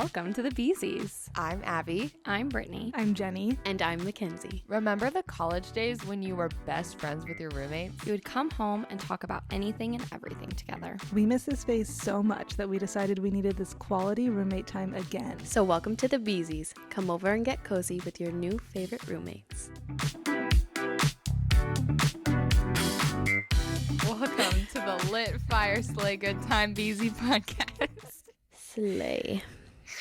welcome to the Beezies. I'm Abby. I'm Brittany. I'm Jenny. And I'm Mackenzie. Remember the college days when you were best friends with your roommates? We would come home and talk about anything and everything together. We miss this phase so much that we decided we needed this quality roommate time again. So welcome to the Beezies. Come over and get cozy with your new favorite roommates. Welcome to the Lit Fire Slay Good Time Beezy podcast. Slay.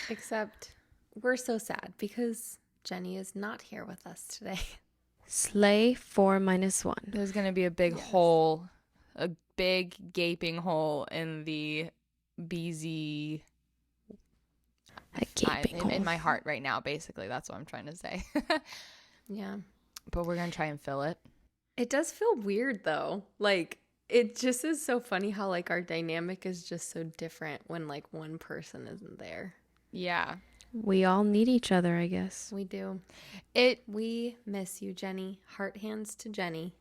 Except we're so sad because Jenny is not here with us today. Slay 4-1. There's going to be a big hole, a big gaping hole in the Beezy A gaping hole. in my heart right now, basically. That's what I'm trying to say. Yeah. But we're going to try and fill it. It does feel weird though. Like, it just is so funny how like our dynamic is just so different when like one person isn't there. Yeah. We all need each other, I guess. We do. We miss you, Jenny. Heart hands to Jenny.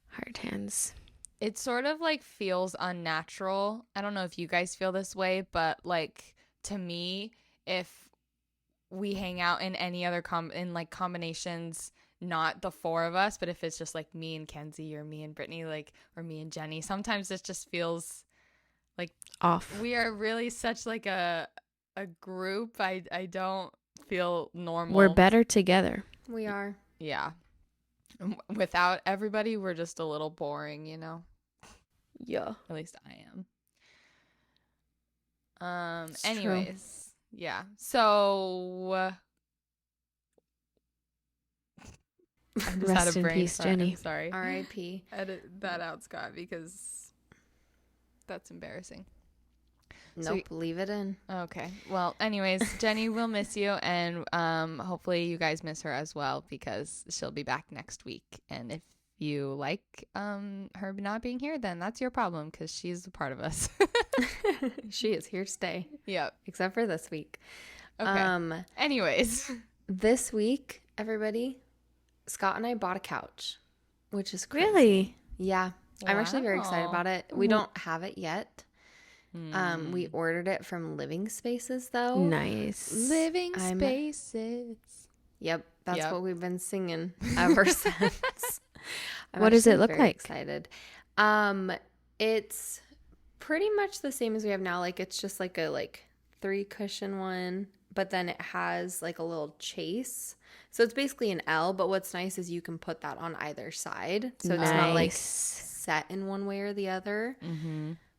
Heart hands. It sort of like feels unnatural. I don't know if you guys feel this way, but like to me, if we hang out in any other combinations, not the four of us, but if it's just like me and Kenzie or me and Brittany, like, or me and Jenny, sometimes it just feels like Off. we are really such like a group. I don't feel normal. We're better together. We are. Yeah. Without everybody, we're just a little boring, you know? Yeah. At least I am. It's Anyways, yeah. So I just had Rest a in brain peace, fart. Jenny. I'm sorry. R.I.P. Edit that out, Scott, because that's embarrassing. Nope, leave it in. Okay. Well, anyways, Jenny will miss you, and hopefully you guys miss her as well because she'll be back next week. And if you like her not being here, then that's your problem because she's a part of us. She is here to stay. Yep. Except for this week. Okay. Anyways. This week, everybody, Scott and I bought a couch, which is crazy. Really? Yeah. I'm actually very excited Wow. about it. We don't have it yet. We ordered it from Living Spaces, though. Nice. Living spaces. Yep. That's Yep. what we've been singing ever since. What does it actually look very like? Excited. It's pretty much the same as we have now. Like, it's just like a 3 cushion one, but then it has like a little chase. So it's basically an L, but what's nice is you can put that on either side. So it's not like Nice. set in one way or the other,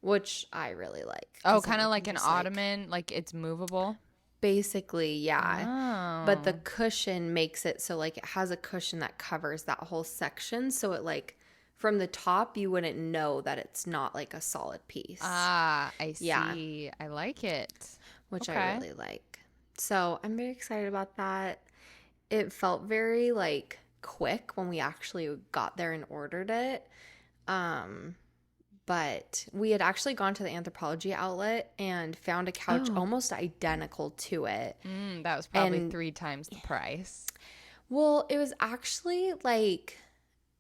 which I really like. Oh, 'Cause then kind of you like can an just, ottoman, like it's movable. Basically, yeah. But the Oh. cushion makes it so like it has a cushion that covers that whole section. So it like from the top, you wouldn't know that it's not like a solid piece. I see. Yeah. I like it. Which Okay. I really like. So I'm very excited about that. It felt very like quick when we actually got there and ordered it. But we had actually gone to the Anthropology outlet and found a couch almost identical to it. That was probably And- 3 times the price. Well, it was actually like,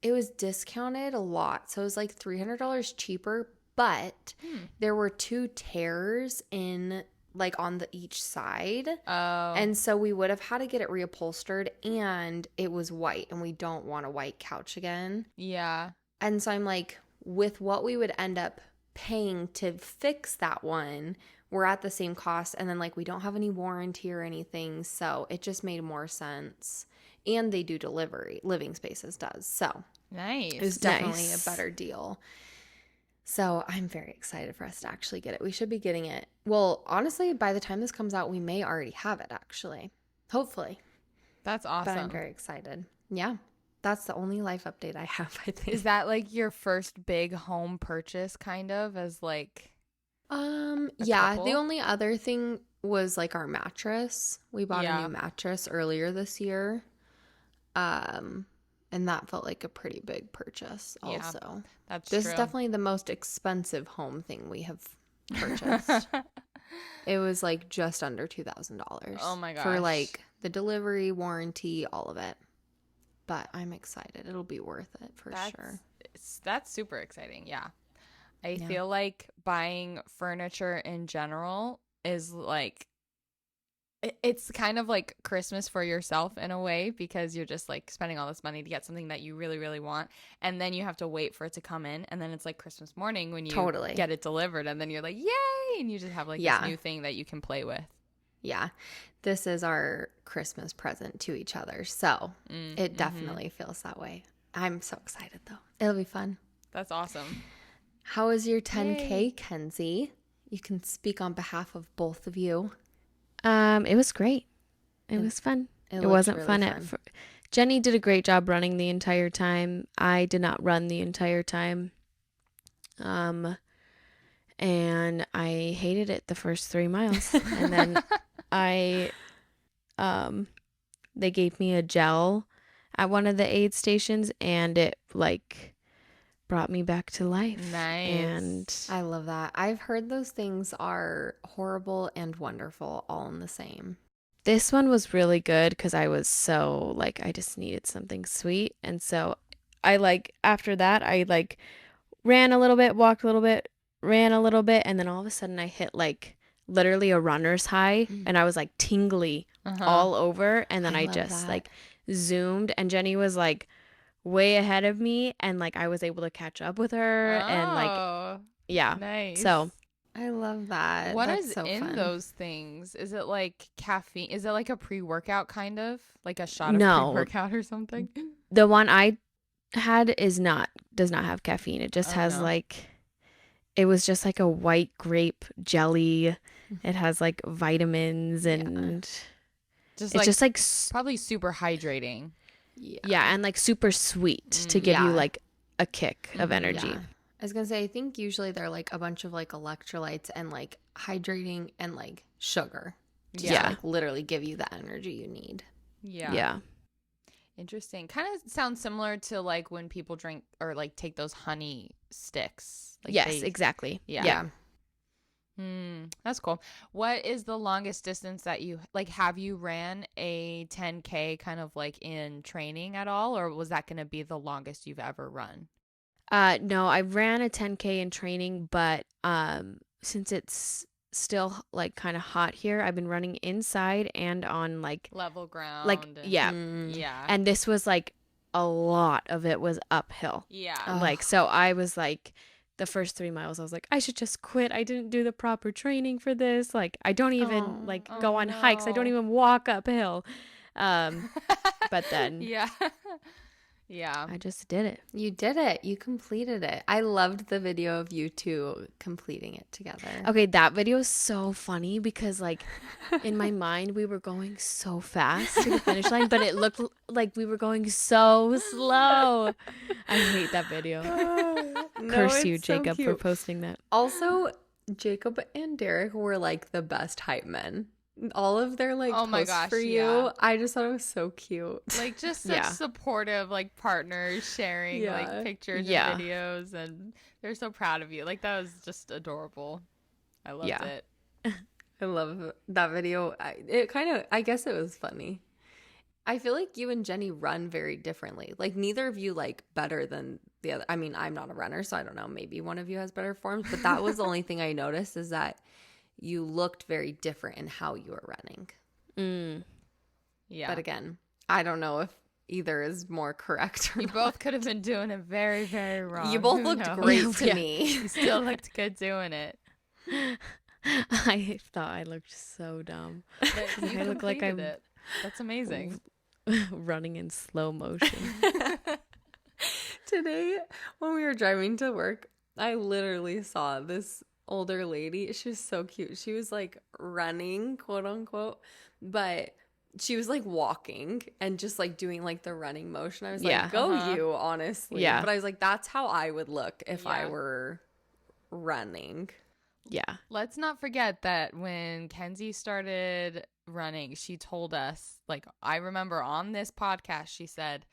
it was discounted a lot. So it was like $300 cheaper, but there were 2 tears in like on each side. Oh. And so we would have had to get it reupholstered, and it was white, and we don't want a white couch again. Yeah. And so I'm like, with what we would end up paying to fix that one, we're at the same cost. And then like we don't have any warranty or anything. So it just made more sense. And they do delivery. Living Spaces does. So Nice. it was definitely Nice. a better deal. So I'm very excited for us to actually get it. We should be getting it. Well, honestly, by the time this comes out, we may already have it actually. Hopefully. That's awesome. But I'm very excited. Yeah. That's the only life update I have, I think. Is that like your first big home purchase kind of as like yeah, couple? the only other thing was like our mattress. We bought a Yeah. new mattress earlier this year. And that felt like a pretty big purchase Yeah, also. that's This true. is definitely the most expensive home thing we have purchased. It was like just under $2,000. Oh my For gosh. like the delivery, warranty, all of it. But I'm excited. It'll be worth it for sure. That's super exciting. Yeah. I Yeah. feel like buying furniture in general is like it's kind of like Christmas for yourself in a way, because you're just like spending all this money to get something that you really, really want. And then you have to wait for it to come in. And then it's like Christmas morning when you Totally. get it delivered. And then you're like, yay. And you just have like Yeah. this new thing that you can play with. Yeah. This is our Christmas present to each other. So it definitely feels that way. I'm so excited though. It'll be fun. That's awesome. How was your 10K, Yay. Kenzie? You can speak on behalf of both of you. It was great. It was fun. It looked wasn't really fun at Jenny did a great job running the entire time. I did not run the entire time. And I hated it the first 3 miles. And then they gave me a gel at one of the aid stations, and it like brought me back to life. Nice. And I love that. I've heard those things are horrible and wonderful all in the same. this one was really good because I was so like, I just needed something sweet. And so I like, after that, I like ran a little bit, walked a little bit, ran a little bit. And then all of a sudden I hit like literally a runner's high and I was like tingly all over. And then I love just that. like zoomed, and Jenny was like way ahead of me, and like I was able to catch up with her. And like, Oh, yeah. nice. So I love that. What That's is so in fun. those things? Is it like caffeine? Is it like a pre-workout kind of? Like a shot of No. pre-workout or something? the one I had does not have caffeine. It just Oh, has no. like, it was just like a white grape jelly. It has like vitamins and Just it's like just like probably super hydrating. Yeah. and like super sweet to give you Yeah. like a kick of Mhm. energy. Yeah. I was going to say, I think usually they're like a bunch of like electrolytes and like hydrating and like sugar. Just Yeah. to, like literally give you the energy you need. Yeah. Yeah. Interesting. Kind of sounds similar to like when people drink or like take those honey sticks. Like Yes, they- exactly. Yeah. That's cool. What is the longest distance that you like? Have you ran a 10K kind of like in training at all, or was that going to be the longest you've ever run? No, I ran a 10K in training, but since it's still like kind of hot here, I've been running inside and on like Level ground. like yeah. Yeah. And this was like a lot of it was uphill. Yeah. Oh. Like, so I was like, the first 3 miles, I was like, I should just quit. I didn't do the proper training for this. Like, I don't even like Oh, go on hikes. I don't no. even walk uphill. But then Yeah. Yeah. I just did it. You did it. You completed it. I loved the video of you two completing it together. Okay, that video is so funny because like in my mind we were going so fast to the finish line, but it looked like we were going so slow. I hate that video. No, Curse you, it's so Jacob, for cute. posting that. Also, Jacob and Derek were like the best hype men. All of their like Oh my posts gosh, for you, yeah. I just thought it was so cute. Like just such Yeah. supportive like partners sharing Yeah. like pictures Yeah. and videos, and they're so proud of you. Like that was just adorable. I loved Yeah. it. I love that video. I guess it was funny. I feel like you and Jenny run very differently. Like neither of you like better than the other. I mean, I'm not a runner, so I don't know. Maybe one of you has better forms, but that was the only thing I noticed is that you looked very different in how you were running. Yeah. But again, I don't know if either is more correct or You not. both could have been doing it very, very wrong. You both Who looked knows? great to Yeah. me. You still looked good doing it. I thought I looked so dumb. But you I look like completed I'm it. That's amazing. running in slow motion. Today, when we were driving to work, I literally saw this older lady. She was so cute. She was like running, quote unquote, but she was like walking and just like doing like the running motion. I was like, Yeah. go Uh-huh. you, honestly. Yeah. But I was like, that's how I would look if I Yeah. were running. Yeah. Let's not forget that when Kenzie started running, she told us, like, I remember on this podcast, she said,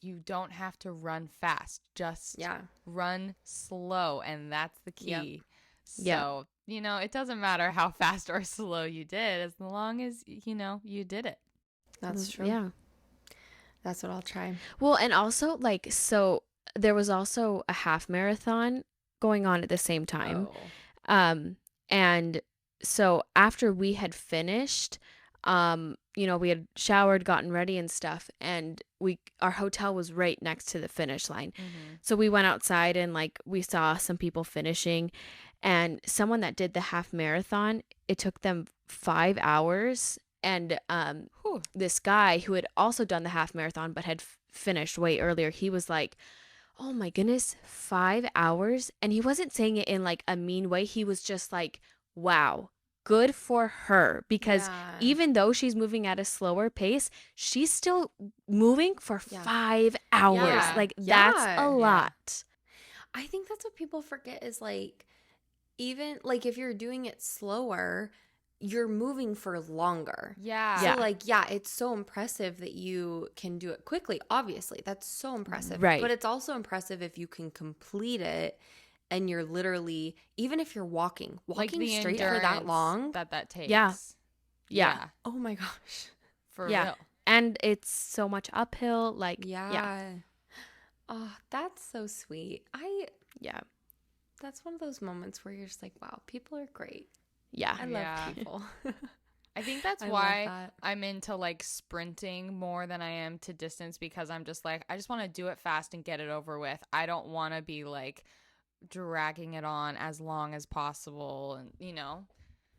you don't have to run fast, just Yeah. run slow. And that's the key. Yep. So, Yeah. you know, it doesn't matter how fast or slow you did, as long as, you know, you did it. That's true. Yeah. That's what I'll try. Well, and also like, so there was also a half marathon going on at the same time. Oh. And so after we had finished, we had showered, gotten ready and stuff, and our hotel was right next to the finish line. Mm-hmm. So we went outside and like we saw some people finishing, and someone that did the half marathon, it took them 5 hours. And Whew. this guy who had also done the half marathon but had finished way earlier, he was like, "Oh my goodness, 5 hours." And he wasn't saying it in like a mean way. He was just like, "Wow, good for her." Because Yeah. even though she's moving at a slower pace, she's still moving for Yeah. 5 hours. Yeah. Like, that's Yeah. a lot. I think that's what people forget is like, even like if you're doing it slower, you're moving for longer. Yeah. So Yeah. like, yeah, it's so impressive that you can do it quickly. Obviously, that's so impressive. Right. But it's also impressive if you can complete it and you're literally, even if you're walking Like the straight for that endurance long. that takes. Yeah. Yeah. Oh my gosh. For Yeah. real. And it's so much uphill. Like, Yeah. Oh, that's so sweet. Yeah. That's one of those moments where you're just like, wow, people are great. Yeah. I love Yeah. people. I think that's I love why that. I'm into like sprinting more than I am to distance, because I'm just like, I just want to do it fast and get it over with. I don't want to be like dragging it on as long as possible, and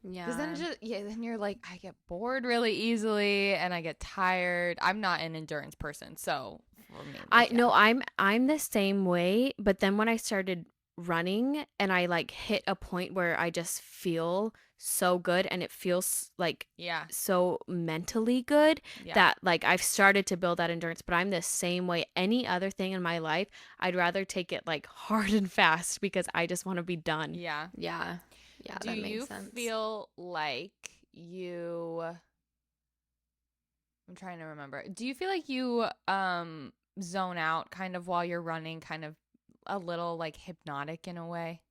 Yeah. because then you're like, I get bored really easily and I get tired. I'm not an endurance person, so for me, like, No, I'm the same way, but then when I started running and I like hit a point where I just feel so good and it feels like yeah, so mentally good yeah, that like I've started to build that endurance. But I'm the same way. Any other thing in my life, I'd rather take it like hard and fast because I just want to be done. yeah. Yeah. Yeah, Do that you makes sense. feel like you? I'm trying to remember. Do you feel like you zone out kind of while you're running, kind of a little like hypnotic in a way?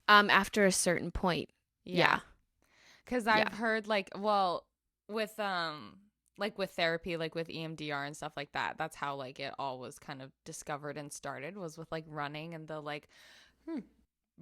After a certain point. Yeah. Because Yeah. I've heard like, well, with like with therapy, like with EMDR and stuff like that, that's how like it all was kind of discovered and started, was with like running and the like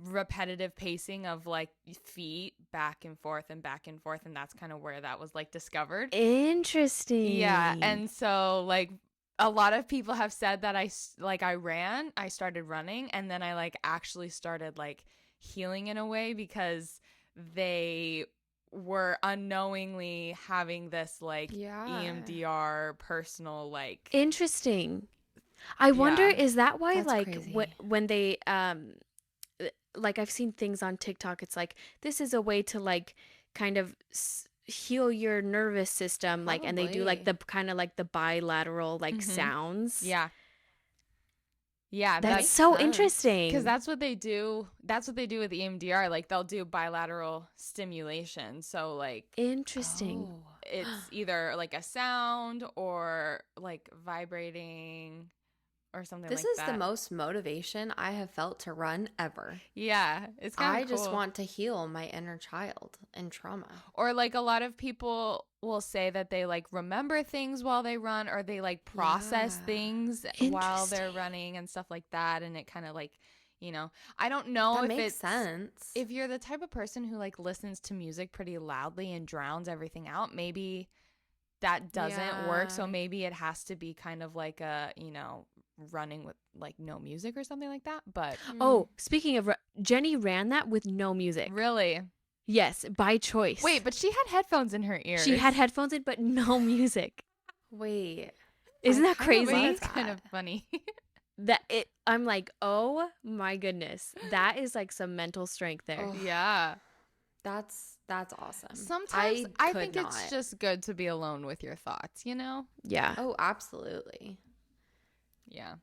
repetitive pacing of like feet back and forth and back and forth, and that's kind of where that was like discovered. Interesting. Yeah, and so like a lot of people have said that I started running, and then I like actually started like healing in a way, because they were unknowingly having this like Yeah. EMDR personal like Interesting. I wonder, Yeah. is that why That's like crazy. when they like I've seen things on TikTok, it's like this is a way to like kind of heal your nervous system, like, and they do like the Probably. kind of like the bilateral like Mhm. sounds. yeah That's makes so sense. interesting. because that's what they do with EMDR. Like they'll do bilateral stimulation, so like Interesting. Oh. it's either like a sound or like vibrating or something This like is that. the most motivation I have felt to run ever. Yeah, it's kind I of just cool. want to heal my inner child and trauma. Or like a lot of people will say that they like remember things while they run, or they like process Yeah. things while they're Interesting. running and stuff like that, and it kind of like, I don't know That if makes it's sense. if you're the type of person who like listens to music pretty loudly and drowns everything out, maybe that doesn't work. So Yeah. maybe it has to be kind of like a, running with like no music or something like that. But Oh, speaking of Jenny ran that with no music. really, Yes, by choice. wait, but she had headphones in her ears. she had headphones in but no music. Wait. Isn't I that kinda crazy? Wait, love that's kind of that. funny. I'm like, "Oh my goodness. That is like some mental strength there." Oh, Yeah. That's awesome. Sometimes I could think it's not. just good to be alone with your thoughts, Yeah. Oh, absolutely. Yeah.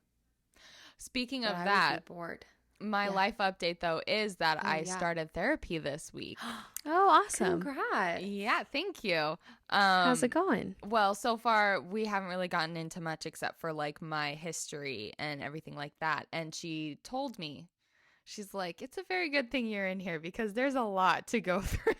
Speaking But of I would that, be bored. my Yeah. life update though is that Oh, I yeah. started therapy this week. Oh, awesome. Congrats. Yeah, thank you. How's it going? Well, so far we haven't really gotten into much except for like my history and everything like that. And she told me, she's like, it's a very good thing you're in here because there's a lot to go through.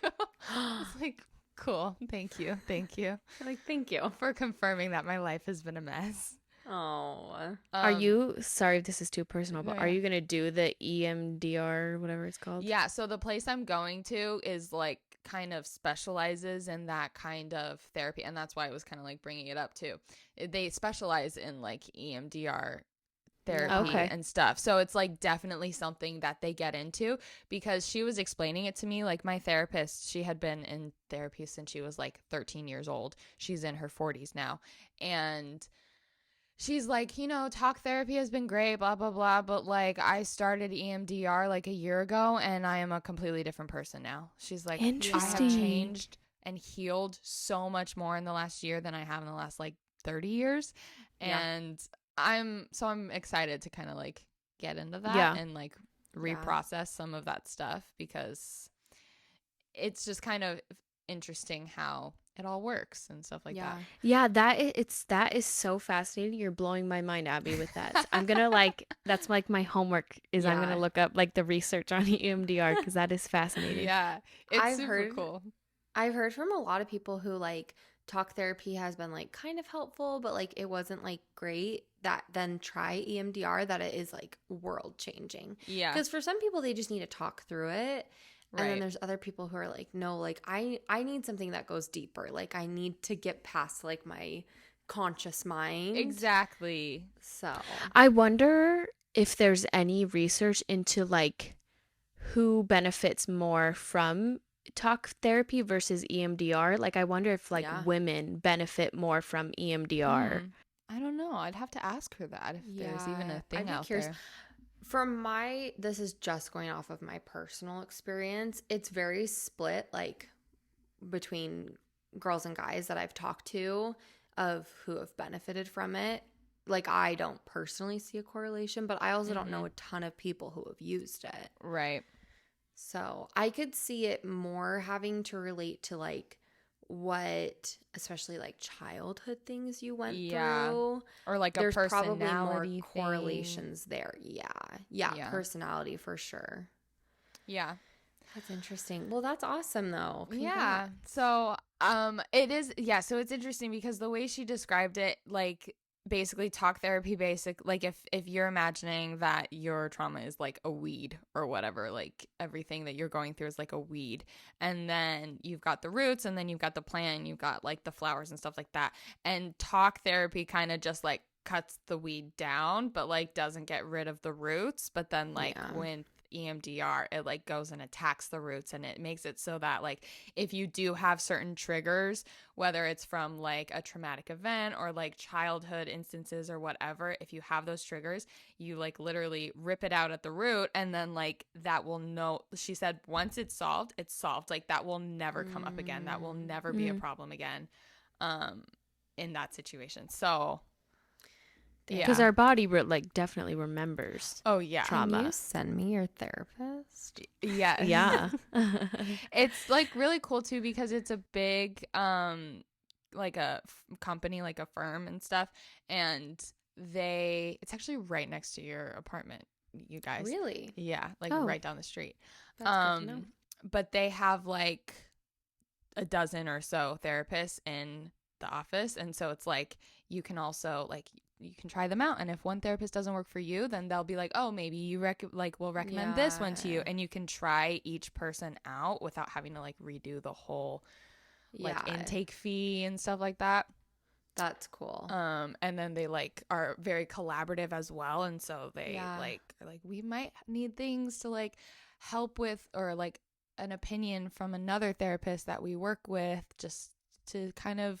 I was like, cool. Thank you. Thank you Like, thank you. for confirming that my life has been a mess. Oh. Are you, sorry if this is too personal, but no, are yeah. you going to do the EMDR, whatever it's called? Yeah, so the place I'm going to is like kind of specializes in that kind of therapy, and that's why I was kind of like bringing it up too. They specialize in like EMDR therapy Okay. and stuff. So it's like definitely something that they get into, because she was explaining it to me. Like my therapist, she had been in therapy since she was like 13 years old. She's in her 40s now. And she's like, you know, talk therapy has been great, blah, blah, blah. But like I started EMDR like a year ago and I am a completely different person now. She's like, I have Interesting. changed and healed so much more in the last year than I have in the last like 30 years. Yeah. And I'm excited to kind of like get into that Yeah. and like Yeah. reprocess some of that stuff, because it's just kind of interesting how it all works and stuff like that. Yeah, that is so fascinating. You're blowing my mind, Abby, with that. So I'm gonna that's like my homework is I'm gonna Yeah. look up like the research on EMDR because that is fascinating. Yeah, it's I've super heard- cool. I've heard from a lot of people who like talk therapy has been like kind of helpful, but like it wasn't like great, that then try EMDR, that it is like world changing. Yeah, Because for some people, they just need to talk through it. And then right. there's other people who are like, no, like I need something that goes deeper. Like I need to get past like my conscious mind. Exactly. So I wonder if there's any research into like who benefits more from talk therapy versus EMDR. Like I wonder if like Yeah. women benefit more from EMDR. I don't know. I'd have to ask her that if there's even Yeah, a thing I'd be out curious. there. This is just going off of my personal experience. It's very split, like between girls and guys that I've talked to of who have benefited from it. Like I don't personally see a correlation, but I also don't know a ton of people who have used it. Right. So I could see it more having to relate to like what, especially like childhood things you went Yeah. through. Or like There's a probably more personality thing. correlations there. Yeah. Yeah. Personality for sure. Yeah. That's interesting. Well, that's awesome though. Yeah. Congrats. So, so it's interesting because the way she described it, like basically talk therapy like if you're imagining that your trauma is like a weed or whatever, like everything that you're going through is like a weed, and then you've got the roots and then you've got the plant, you've got like the flowers and stuff like that, and talk therapy kind of just like cuts the weed down but like doesn't get rid of the roots, but then like Yeah. when EMDR, it like goes and attacks the roots, and it makes it so that like if you do have certain triggers, whether it's from like a traumatic event or like childhood instances or whatever, if you have those triggers, you like literally rip it out at the root, and then like that will she said once it's solved, like that will never come up again, that will never be a problem again in that situation. So Because our body like definitely remembers. Oh yeah. Trauma. Can you send me your therapist? Yeah. Yeah. It's like really cool too because it's a big like a company, like a firm and stuff, and it's actually right next to your apartment, you guys. Really? Yeah, like Oh. right down the street. That's good to know. But they have like a dozen or so therapists in the office, and so it's like you can also like you can try them out, and if one therapist doesn't work for you, then they'll be like, oh, maybe you we'll recommend this one to you, Yeah. and you can try each person out without having to like redo the whole like Yeah. intake fee and stuff like that. That's cool. And then they like are very collaborative as well, and so they Yeah. like are like we might need things to like help with, or like an opinion from another therapist that we work with, just to kind of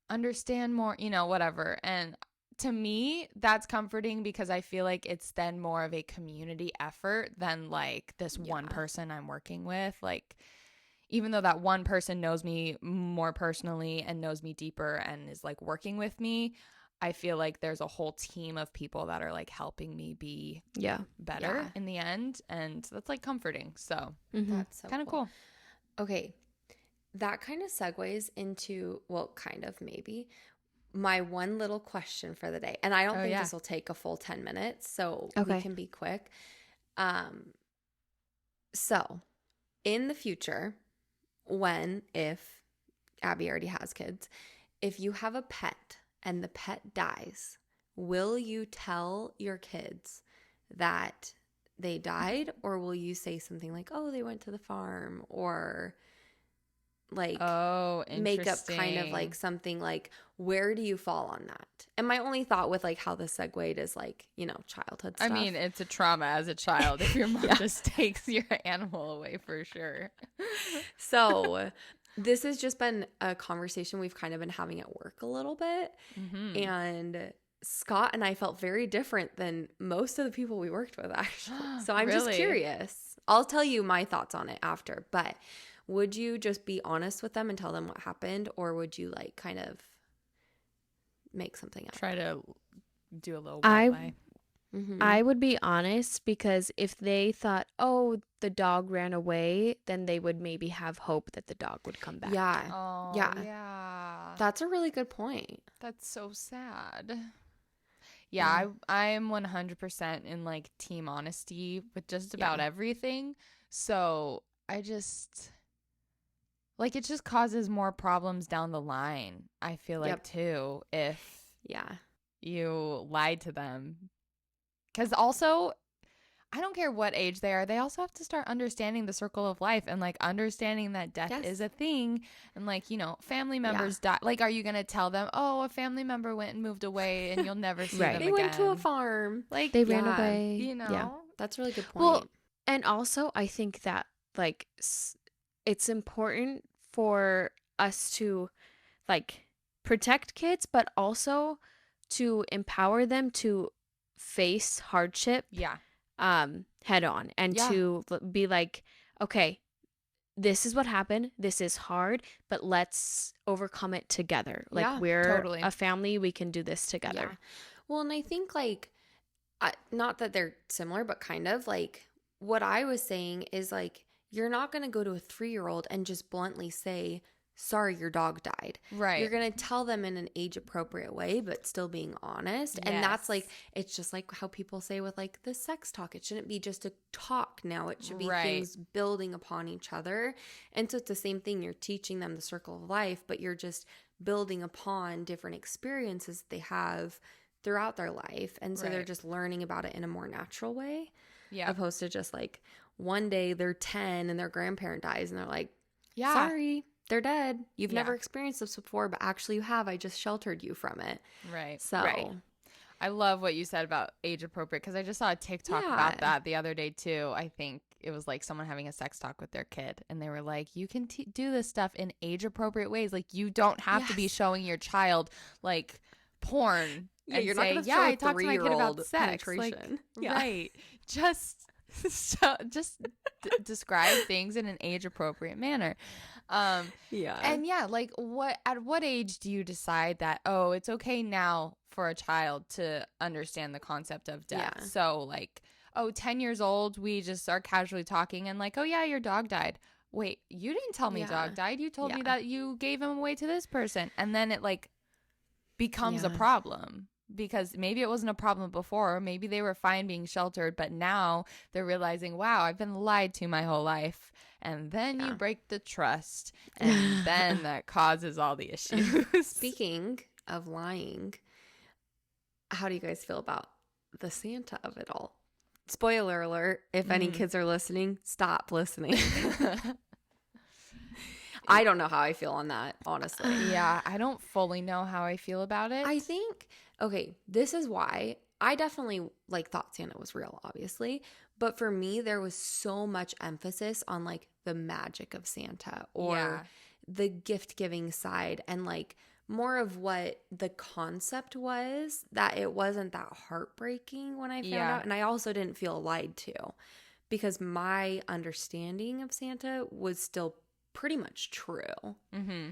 understand more, whatever. And to me, that's comforting because I feel like it's then more of a community effort than like this one person I'm working with. Like, even though that one person knows me more personally and knows me deeper and is like working with me, I feel like there's a whole team of people that are like helping me be better in the end. And that's like comforting. So That's so kind of cool. Okay. That kind of segues into, well, kind of maybe, my one little question for the day. And I don't think this will take a full 10 minutes, so we can be quick. So, in the future, if Abby already has kids, if you have a pet and the pet dies, will you tell your kids that they died, or will you say something like, oh, they went to the farm, or like Oh, make up kind of interesting. like something like, where do you fall on that? And my only thought with like how this segued is like, childhood I stuff. mean, it's a trauma as a child if your mom Yeah. just takes your animal away for sure. So this has just been a conversation we've kind of been having at work a little bit. Mm-hmm. And Scott and I felt very different than most of the people we worked with, actually. So I'm just Really? curious. I'll tell you my thoughts on it after. But would you just be honest with them and tell them what happened? Or would you like kind of make something up? Try to do a little I white lie. Mm-hmm. I would be honest, because if they thought, oh, the dog ran away, then they would maybe have hope that the dog would come back. Yeah. Oh, Yeah. yeah. That's a really good point. That's so sad. Yeah, I'm 100% in like team honesty with just about everything. So I just like it just causes more problems down the line. I feel like too if Yeah. you lied to them. Because also, I don't care what age they are, they also have to start understanding the circle of life and like understanding that death is a thing. And like, family members die. Like, are you going to tell them, oh, a family member went and moved away and you'll never see Right. them They again? went to a farm. Like, They ran Yeah. away. Yeah. That's a really good point. Well, and also I think that like it's important for us to like protect kids, but also to empower them to face hardship Yeah. head on, and to be like, okay, this is what happened, this is hard, but let's overcome it together. Like, Yeah, we're totally. a family, we can do this together. Yeah. Well, and I think like, not that they're similar, but kind of like what I was saying is like, you're not going to go to a 3-year-old and just bluntly say, sorry, your dog died. Right. You're going to tell them in an age appropriate way, but still being honest. And that's like, it's just like how people say with like the sex talk. It shouldn't be just a talk now. It should be things building upon each other. And so it's the same thing. You're teaching them the circle of life, but you're just building upon different experiences they have throughout their life. And so they're just learning about it in a more natural way. Yeah. Opposed to just like one day they're 10 and their grandparent dies and they're like, sorry, they're dead. You've never experienced this before, but actually you have. I just sheltered you from it. Right. So I love what you said about age appropriate, because I just saw a TikTok about that the other day too. I think it was like someone having a sex talk with their kid, and they were like, you can do this stuff in age appropriate ways. Like, you don't have to be showing your child like porn. Yeah, and you're say, not going to throw I talked to my kid about three-year-old sex. penetration. Like, right. Just describe things in an age appropriate manner. And like, at what age do you decide that, oh, it's okay now for a child to understand the concept of death? So like, 10 years old, we just are casually talking and like, oh yeah, your dog died. Wait, you didn't tell me dog died. You told me that you gave him away to this person. And then it like becomes a problem, because maybe it wasn't a problem before. Maybe they were fine being sheltered, but now they're realizing, wow, I've been lied to my whole life. And then you break the trust, and then that causes all the issues. Speaking of lying, how do you guys feel about the Santa of it all? Spoiler alert, if any kids are listening, stop listening. I don't know how I feel on that, honestly. Yeah, I don't fully know how I feel about it. I think, okay, this is why I definitely like thought Santa was real, obviously. But for me, there was so much emphasis on like the magic of Santa or the gift giving side, and like more of what the concept was, that it wasn't that heartbreaking when I found out. And I also didn't feel lied to, because my understanding of Santa was still pretty much true. Mm-hmm.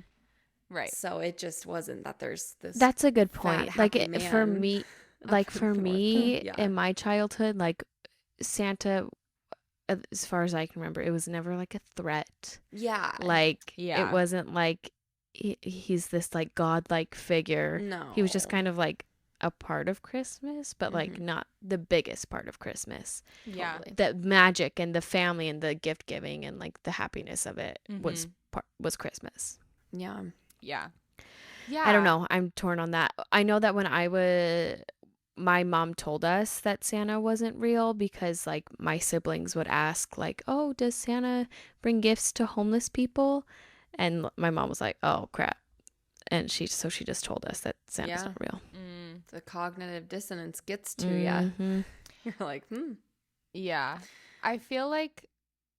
Right. So it just wasn't that there's this. That's a good fat, point. happy Like, for man me, up like in for the me North. in my childhood, like Santa, as far as I can remember, it was never like a threat. Yeah. Like, it wasn't like he's this like godlike figure. No. He was just kind of like a part of Christmas, but like not the biggest part of Christmas. Yeah. Totally. The magic and the family and the gift giving and like the happiness of it was Christmas. Yeah. Yeah. Yeah. I don't know. I'm torn on that. I know that when my mom told us that Santa wasn't real, because like my siblings would ask like, oh, does Santa bring gifts to homeless people? And my mom was like, oh crap. And she just told us that Santa's not real. The cognitive dissonance gets to you. Mhm. You're like, Yeah. I feel like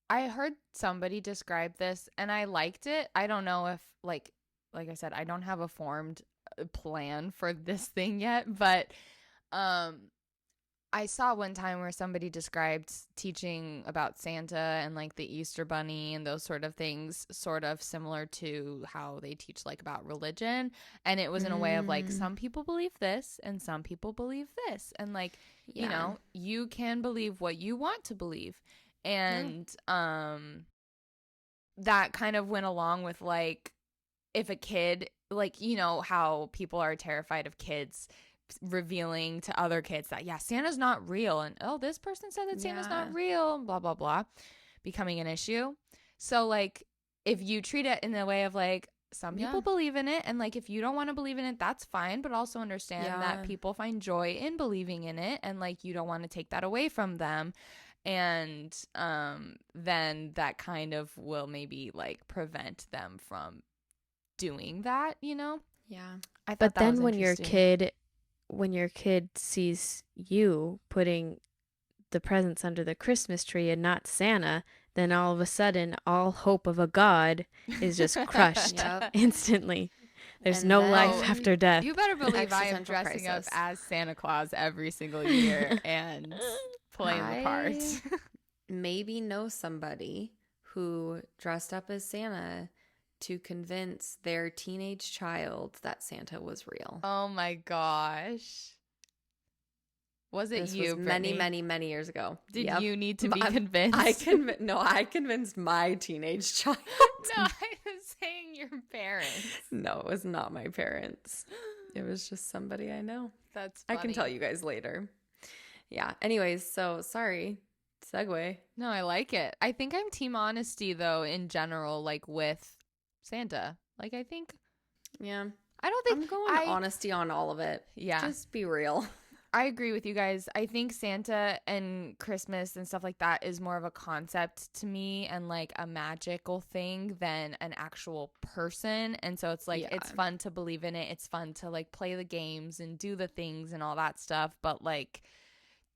I heard somebody describe this and I liked it. I don't know if like I said, I don't have a formed plan for this thing yet, but I saw one time where somebody described teaching about Santa and like the Easter Bunny and those sort of things, sort of similar to how they teach like about religion. And it was in a way of like, some people believe this and some people believe this. And like, you know, you can believe what you want to believe. And that kind of went along with like, if a kid, like, you know, how people are terrified of kids revealing to other kids that Santa's not real, and oh, this person said that Santa's not real, blah blah blah, becoming an issue. So like, if you treat it in the way of like, some people believe in it, and like, if you don't want to believe in it, that's fine, but also understand that people find joy in believing in it, and like, you don't want to take that away from them. And then that kind of will maybe like prevent them from doing that, you know? I thought But that was then interesting. when your kid sees you putting the presents under the Christmas tree and not Santa, then all of a sudden all hope of a god is just crushed instantly. There's And no then- life after death. You better believe I am Existential dressing up crisis. as Santa Claus every single year and playing the part. Maybe know somebody who dressed up as Santa to convince their teenage child that Santa was real. Oh my gosh. Was it This you, was Brittany? many years ago. Did Yep. you need to be I convinced? I convinced my teenage child. No, I was saying your parents. No, it was not my parents. It was just somebody I know. That's I funny. can tell you guys later. Yeah. Anyways, so sorry. Segue. No, I like it. I think I'm team honesty though in general, like with Santa. Like I think Yeah. I don't think I'm going honesty on all of it. Yeah. Just be real. I agree with you guys. I think Santa and Christmas and stuff like that is more of a concept to me and like a magical thing than an actual person. And so it's like, it's fun to believe in it. It's fun to like play the games and do the things and all that stuff. But like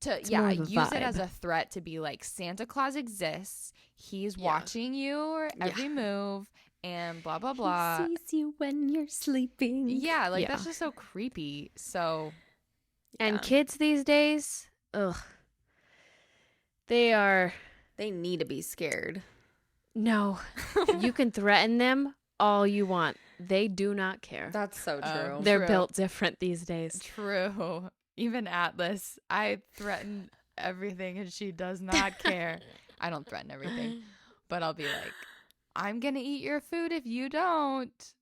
It's more of a use it vibe. as a threat to be like, Santa Claus exists. He's watching your every move and blah, blah, blah. He sees you when you're sleeping. Yeah. Like Yeah. that's just so creepy. So And kids these days, they need to be scared. no. You can threaten them all you want. They do not care. That's so true. They're True. built different these days. True. Even Atlas, I threaten everything and she does not care. I don't threaten everything, but I'll be like, I'm going to eat your food if you don't.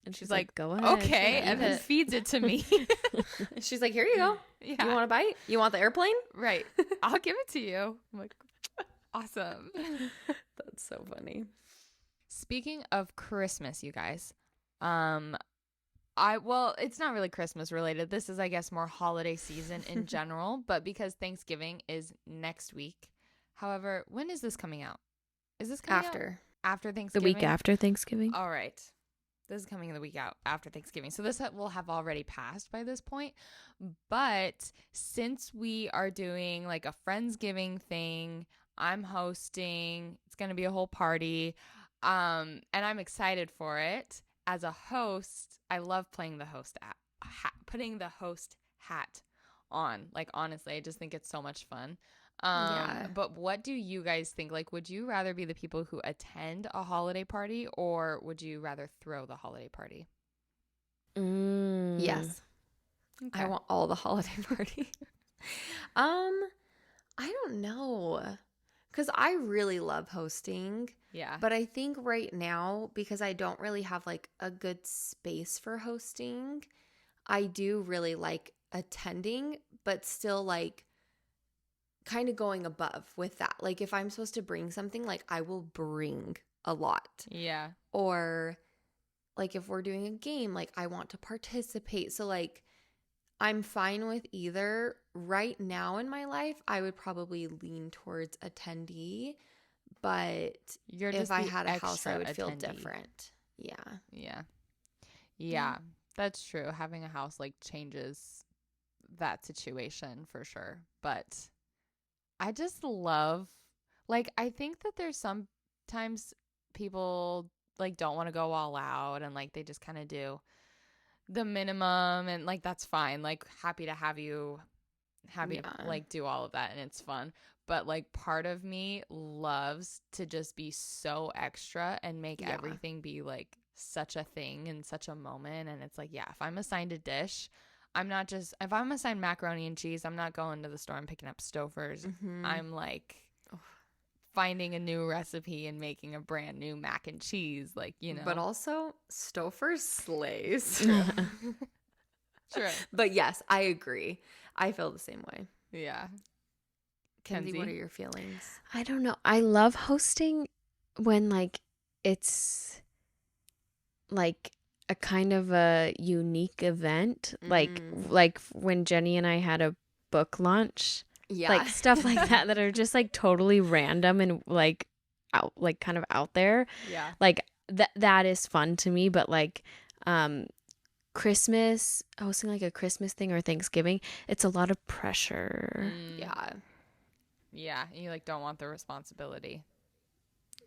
And She's like, go ahead. okay, yeah, and eat then it. feeds it to me. She's like, here you go. Yeah. You want a bite? You want the airplane? Right. I'll give it to you. I'm like, awesome. That's so funny. Speaking of Christmas, you guys, well, it's not really Christmas related. This is, I guess, more holiday season in general, but because Thanksgiving is next week. However, when is this coming out? Is this coming out after The Thanksgiving? week after Thanksgiving. All right. This is coming the week out after Thanksgiving. So this will have already passed by this point. But since we are doing like a Friendsgiving thing, I'm hosting. It's going to be a whole party. And I'm excited for it. As a host, I love playing the host putting the host hat on. Like, honestly, I just think it's so much fun. But what do you guys think? Like, would you rather be the people who attend a holiday party or would you rather throw the holiday party? Yes. Okay. I want all the holiday party. I don't know. Because I really love hosting. Yeah. But I think right now, because I don't really have like a good space for hosting, I do really like attending, but still like kind of going above with that. Like if I'm supposed to bring something, like I will bring a lot. Yeah. Or like if we're doing a game, like I want to participate. So like I'm fine with either. Right now in my life, I would probably lean towards attendee, but You're if just I the had a house, I extra would feel attendee. different. Yeah. Yeah. Yeah, that's true. Having a house like changes that situation for sure. But I just love, like, I think that there's sometimes people like don't want to go all out and like they just kind of do the minimum, and like that's fine. Like, happy to have you, happy to Yeah. like do all of that, and it's fun. But like part of me loves to just be so extra and make Yeah. everything be like such a thing and such a moment. And it's like, yeah, if I'm assigned a dish, I'm not just, if I'm assigned macaroni and cheese, I'm not going to the store and picking up Stouffer's. Mhm. I'm like finding a new recipe and making a brand new mac and cheese, like, you know. But also, Stouffer's slays. True. But yes, I agree. I feel the same way. Yeah. Kenzie, what Kenzie? are your feelings? I don't know. I love hosting when like it's like a kind of a unique event. Like when Jenny and I had a book launch. Yeah. Like stuff like that are just like totally random and like out, like kind of out there. Yeah. Like that is fun to me, but like Christmas, hosting like a Christmas thing or Thanksgiving, it's a lot of pressure. Yeah. Yeah. And you like don't want the responsibility.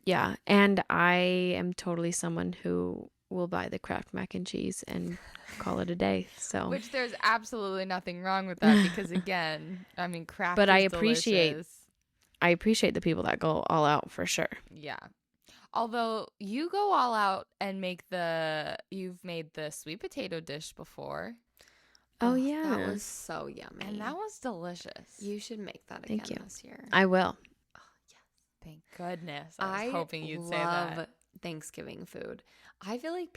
Yeah, and I am totally someone who will buy the Kraft mac and cheese and call it a day. So Which there's absolutely nothing wrong with that because again, I mean, Kraft But is I appreciate- delicious. I appreciate the people that go all out for sure. Yeah. Although you go all out and you've made the sweet potato dish before, Oh, yeah. That was so yummy. and that was delicious. You should make that Thank again you. this year. I will. Thank goodness. I was hoping you'd say love that. Thanksgiving food. I feel like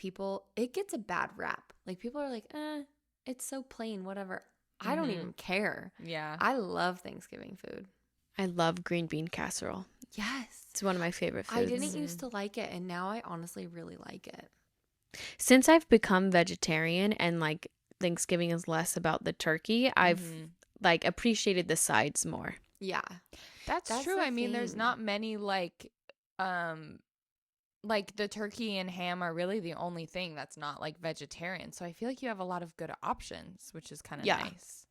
it gets a bad rap. Like people are like, it's so plain, whatever. I don't even care. Yeah. I love Thanksgiving food. I love green bean casserole. Yes. It's one of my favorite foods. I didn't used to like it, and now I honestly really like it. Since I've become vegetarian and like Thanksgiving is less about the turkey, I've like appreciated the sides more. Yeah. That's true. the I mean, there's thing. not many like the turkey and ham are really the only thing that's not like vegetarian. So I feel like you have a lot of good options, which is kind of Yeah. nice.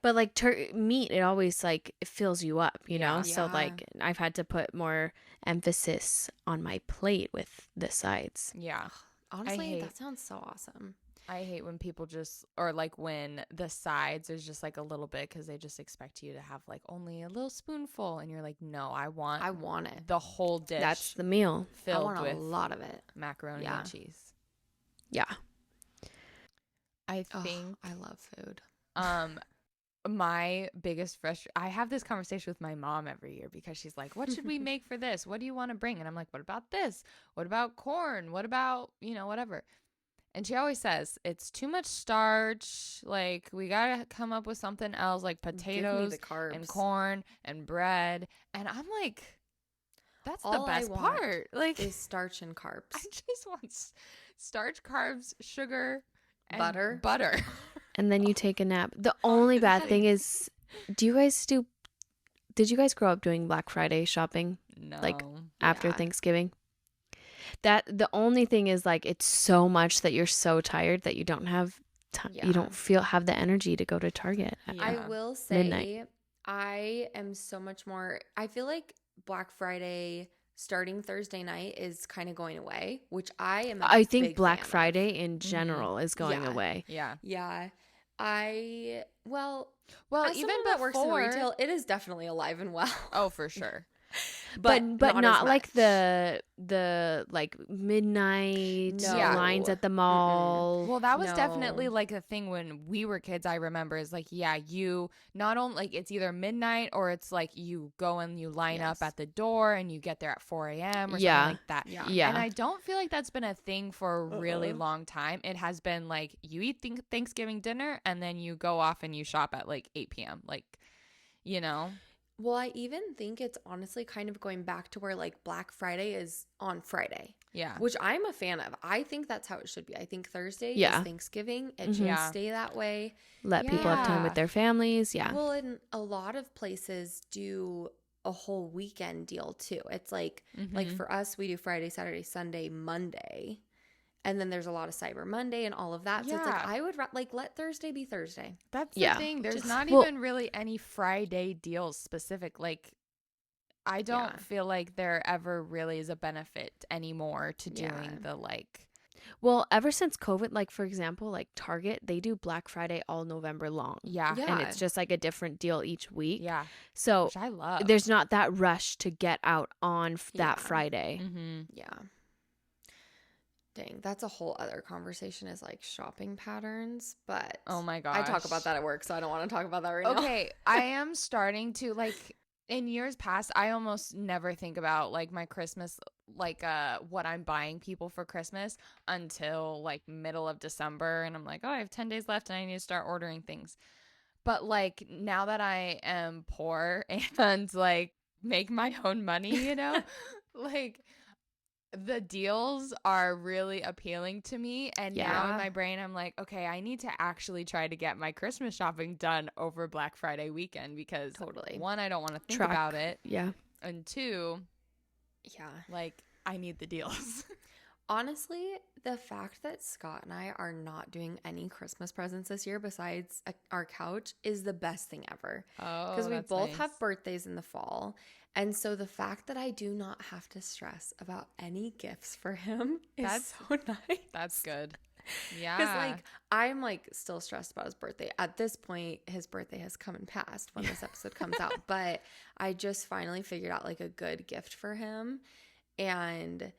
But like meat, it always like it fills you up, you know? Yeah. So Yeah. like I've had to put more emphasis on my plate with the sides. Yeah. Honestly, hate- that sounds so awesome. I hate when people just, or like when the sides is just like a little bit because they just expect you to have like only a little spoonful. And you're like, no, I want it. the whole dish That's the meal. I filled want with a lot of it. macaroni Yeah. and cheese. Yeah. I Ugh, think I love food. my biggest frustration, I have this conversation with my mom every year because she's like, what should we make for this? What do you want to bring? And I'm like, what about this? What about corn? What about, whatever. And she always says, it's too much starch. Like, we got to come up with something else, like potatoes Give me the carbs. and corn and bread. And I'm like, that's All the I best want part. Like, is starch and carbs. I just want starch, carbs, sugar, and Butter. Butter. And then you take a nap. The only bad thing is, did you guys grow up doing Black Friday shopping No. Like, after Yeah. Thanksgiving? That the only thing is like it's so much that you're so tired that you don't have Yeah. you don't have the energy to go to Target. Yeah. I will say, Midnight. I am so much more. I feel like Black Friday starting Thursday night is kind of going away, which I am. I I think Black Friday in general is going Yeah. away. Yeah. Yeah. Well, Well, as even someone that works in before- retail, it is definitely alive and well. Oh, for sure. But not as like much. the like midnight No. lines at the mall. Well, that was No. definitely like a thing when we were kids. I remember is like, yeah, you not only like it's either midnight or it's like you go and you line up Yes. at the door and you get there at 4 a.m. or Yeah. something like that. Yeah. Yeah. And I don't feel like that's been a thing for a really Uh-uh. long time. It has been like you eat Thanksgiving dinner and then you go off and you shop at like 8 p.m. Like, Well, I even think it's honestly kind of going back to where like Black Friday is on Friday, yeah. which I'm a fan of. I think that's how it should be. I think Thursday Yeah. is Thanksgiving. It should Yeah. stay that way. Let people have time Yeah. with their families. Yeah. Well, and a lot of places do a whole weekend deal too. It's like Mhm. for us, we do Friday, Saturday, Sunday, Monday. And then there's a lot of Cyber Monday and all of that. So it's like, Yeah. I would like let Thursday be Thursday. That's the Yeah. thing. There's Just- not Well- even really any Friday deals specific. Like, I don't Yeah. feel like there ever really is a benefit anymore to doing Yeah. the like. Well, ever since COVID, like for example, like Target, they do Black Friday all November long. Yeah. Yeah. And it's just like a different deal each week. Yeah. So Which I love. there's not that rush to get out on that Yeah. Friday. Mm-hmm. Yeah. Dang, that's a whole other conversation is like shopping patterns. But Oh my gosh. I talk about that at work, so I don't want to talk about that right now. Okay, I am starting to like in years past I almost never think about like my Christmas like what I'm buying people for Christmas until like middle of December and I'm like, "Oh, I have 10 days left and I need to start ordering things." But like now that I am poor and like make my own money, you know, like the deals are really appealing to me. And now in Yeah. my brain, I'm like, okay, I need to actually try to get my Christmas shopping done over Black Friday weekend because Totally. one, I don't want to think Track. about it. Yeah. And two, Yeah. like, I need the deals. Honestly, the fact that Scott and I are not doing any Christmas presents this year besides our couch is the best thing ever. Oh, Because we that's both nice. have birthdays in the fall. And so the fact that I do not have to stress about any gifts for him is That's- so nice. That's good. Yeah. Because like I'm like still stressed about his birthday. At this point, his birthday has come and passed when this episode comes out. But I just finally figured out like a good gift for him. And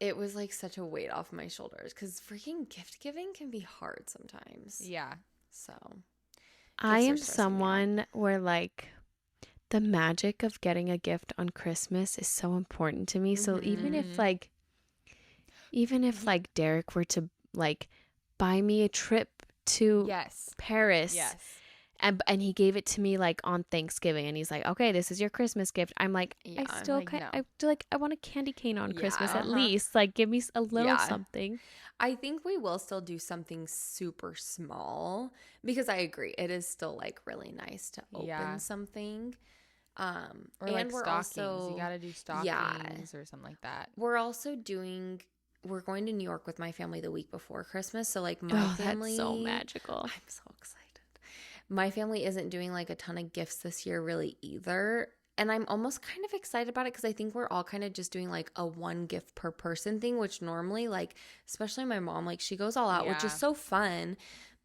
it was like such a weight off my shoulders because freaking gift giving can be hard sometimes. yeah. So I Gifts are am stressing me out. someone where like the magic of getting a gift on Christmas is so important to me. So even Mhm. if like Derek were to like buy me a trip to Yes. Paris Yes. and he gave it to me like on Thanksgiving and he's like, "Okay, this is your Christmas gift." I'm like, Yeah, I still like, no. I want a candy cane on Yeah, Christmas at uh-huh. least. Like give me a little Yeah. something. I think we will still do something super small because I agree it is still like really nice to open Yeah. something. Or and like we're stockings. also You got to do stockings or something like that. we're also doing we're going to New York with my family the week before Christmas. So like my Oh, family that's so magical. I'm so excited. My family isn't doing like a ton of gifts this year really either. And I'm almost kind of excited about it because I think we're all kind of just doing like a one gift per person thing, which normally like, especially my mom, like she goes all out, which is Yeah. so fun.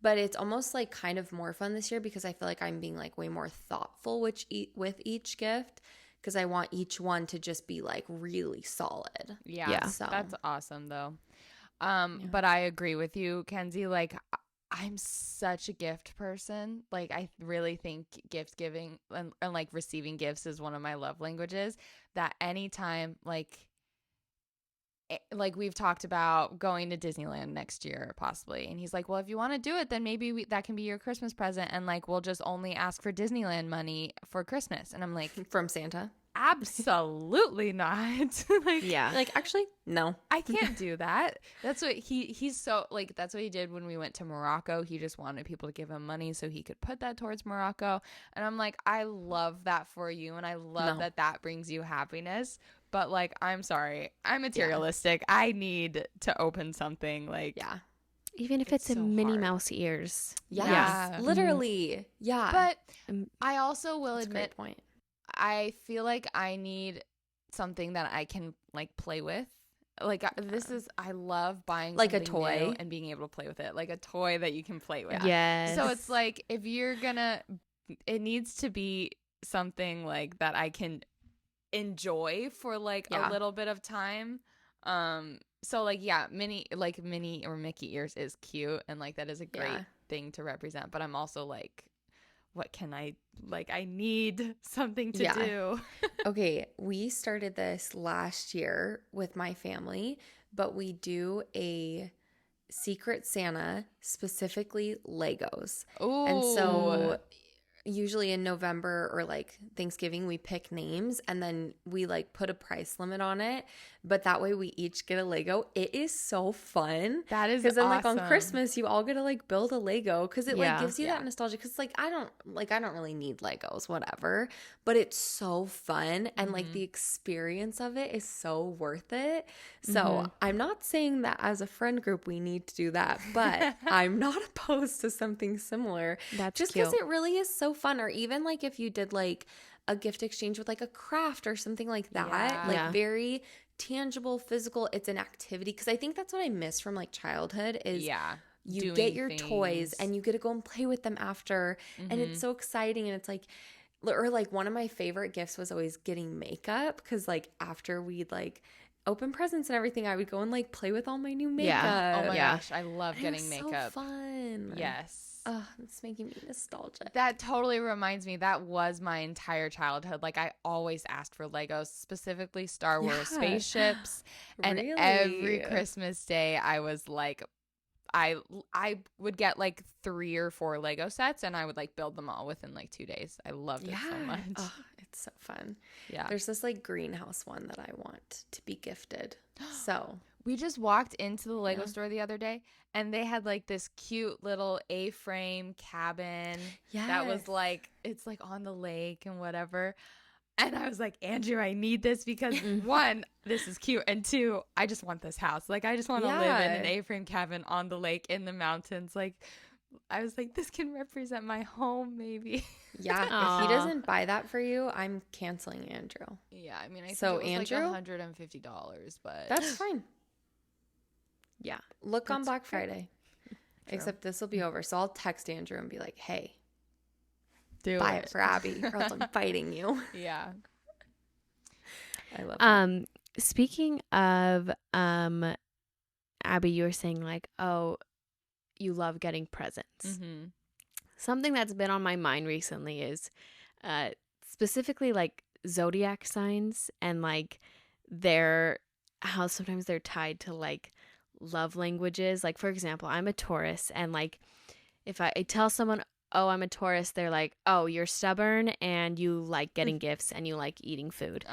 But it's almost like kind of more fun this year because I feel like I'm being like way more thoughtful with each gift because I want each one to just be like really solid. Yeah. So That's awesome though. Yeah. But I agree with you, Kenzie. Like I'm such a gift person. Like I really think gift giving and like receiving gifts is one of my love languages. That anytime like we've talked about going to Disneyland next year possibly, and he's like, well, if you want to do it, then maybe that can be your Christmas present, and like we'll just only ask for Disneyland money for Christmas. And I'm like, from Santa. absolutely not. Like, Yeah. Like actually, no. I can't do that. That's what he's so like that's what he did when we went to Morocco. He just wanted people to give him money so he could put that towards Morocco. And I'm like, I love that for you and I love No. that brings you happiness. But like, I'm sorry. I'm materialistic. I need to open something like Yeah. Even if It's it's, so in Minnie hard. Mouse ears. Yes. Yeah. Literally. Yeah. But Um, I also will That's a great admit point. I feel like I need something that I can like play with. Like I love buying Like a something toy? new and being able to play with it, like a toy that you can play with. Yes. So it's like if you're gonna, it needs to be something like that I can enjoy for like Yeah. a little bit of time. So like yeah, Minnie or Mickey ears is cute and like that is a great Yeah. thing to represent. But I'm also like, what can I need something to Yeah. do. Okay, we started this last year with my family, but we do a Secret Santa, specifically Legos. Ooh. And so usually in November or like Thanksgiving, we pick names and then we like put a price limit on it. But that way we each get a Lego. It is so fun. That is Because then like awesome. on Christmas, you all get to like build a Lego because it like Yeah. gives you that nostalgia. Because like I don't really need Legos, whatever. But it's so fun and like the experience of it is so worth it. So I'm not saying that as a friend group we need to do that, but I'm not opposed to something similar. That's Just cute. because it really is so fun. Or even like if you did like a gift exchange with like a craft or something like that, Yeah. like Yeah. very tangible, physical. It's an activity. Because I think that's what I miss from like childhood is you doing get your toys things. and you get to go and play with them after. And it's so exciting. And it's like, or like one of my favorite gifts was always getting makeup. Because like after we'd like open presents and everything, I would go and like play with all my new makeup. Yeah. Oh my Yeah. gosh, I love And it getting was makeup. so fun. Yes. Oh, it's making me nostalgic. That totally reminds me. That was my entire childhood. Like I always asked for Legos, specifically Star Wars Yeah. spaceships. And Really? every Christmas day, I was like, I would get like 3 or 4 Lego sets, and I would like build them all within like 2 days. I loved it so much. Oh, it's so fun. Yeah. There's this like greenhouse one that I want to be gifted. So We just walked into the Lego store the other day, and they had like this cute little A-frame cabin that was Yes. like, it's like on the lake and whatever. And I was like, Andrew, I need this because one, this is cute, and two, I just want this house. Like, I just want to live in an Yeah. A-frame cabin on the lake in the mountains. Like, I was like, this can represent my home, maybe. yeah, if Aw. he doesn't buy that for you, I'm canceling Andrew. Yeah, I mean, I think So, it was Andrew? like $150, but That's fine. Yeah. Look on That's Black fair. Friday. Except this will be over. So I'll text Andrew and be like, hey, do buy it for Abby or else I'm fighting you. Yeah. I love that. Speaking of Abby, you were saying like, oh, you love getting presents. Mm-hmm. Something that's been on my mind recently is specifically like zodiac signs and like how sometimes they're tied to like love languages. Like, for example, I'm a Taurus, and like if I tell someone, oh, I'm a Taurus, they're like, oh, you're stubborn and you like getting gifts and you like eating food.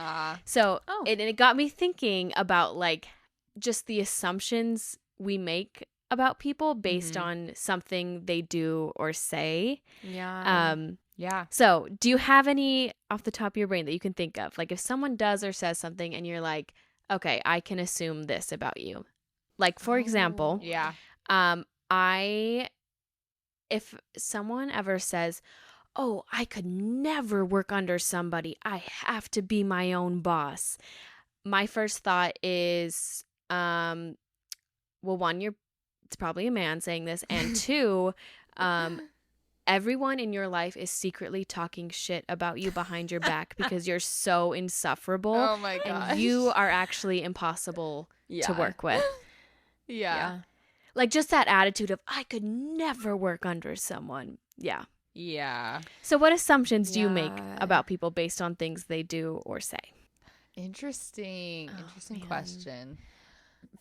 So Oh. it got me thinking about like just the assumptions we make about people based Mhm. on something they do or say. Yeah. Yeah. So do you have any off the top of your brain that you can think of? Like if someone does or says something and you're like, okay, I can assume this about you. Like, for example, Yeah. if someone ever says, oh, I could never work under somebody, I have to be my own boss, my first thought is, well, one, it's probably a man saying this, and two, everyone in your life is secretly talking shit about you behind your back because you're so insufferable Oh my gosh. and you are actually impossible to work with. Yeah. Like just that attitude of I could never work under someone. Yeah. Yeah. So what assumptions do you make Yeah. about people based on things they do or say? Interesting. Oh, Interesting man. question.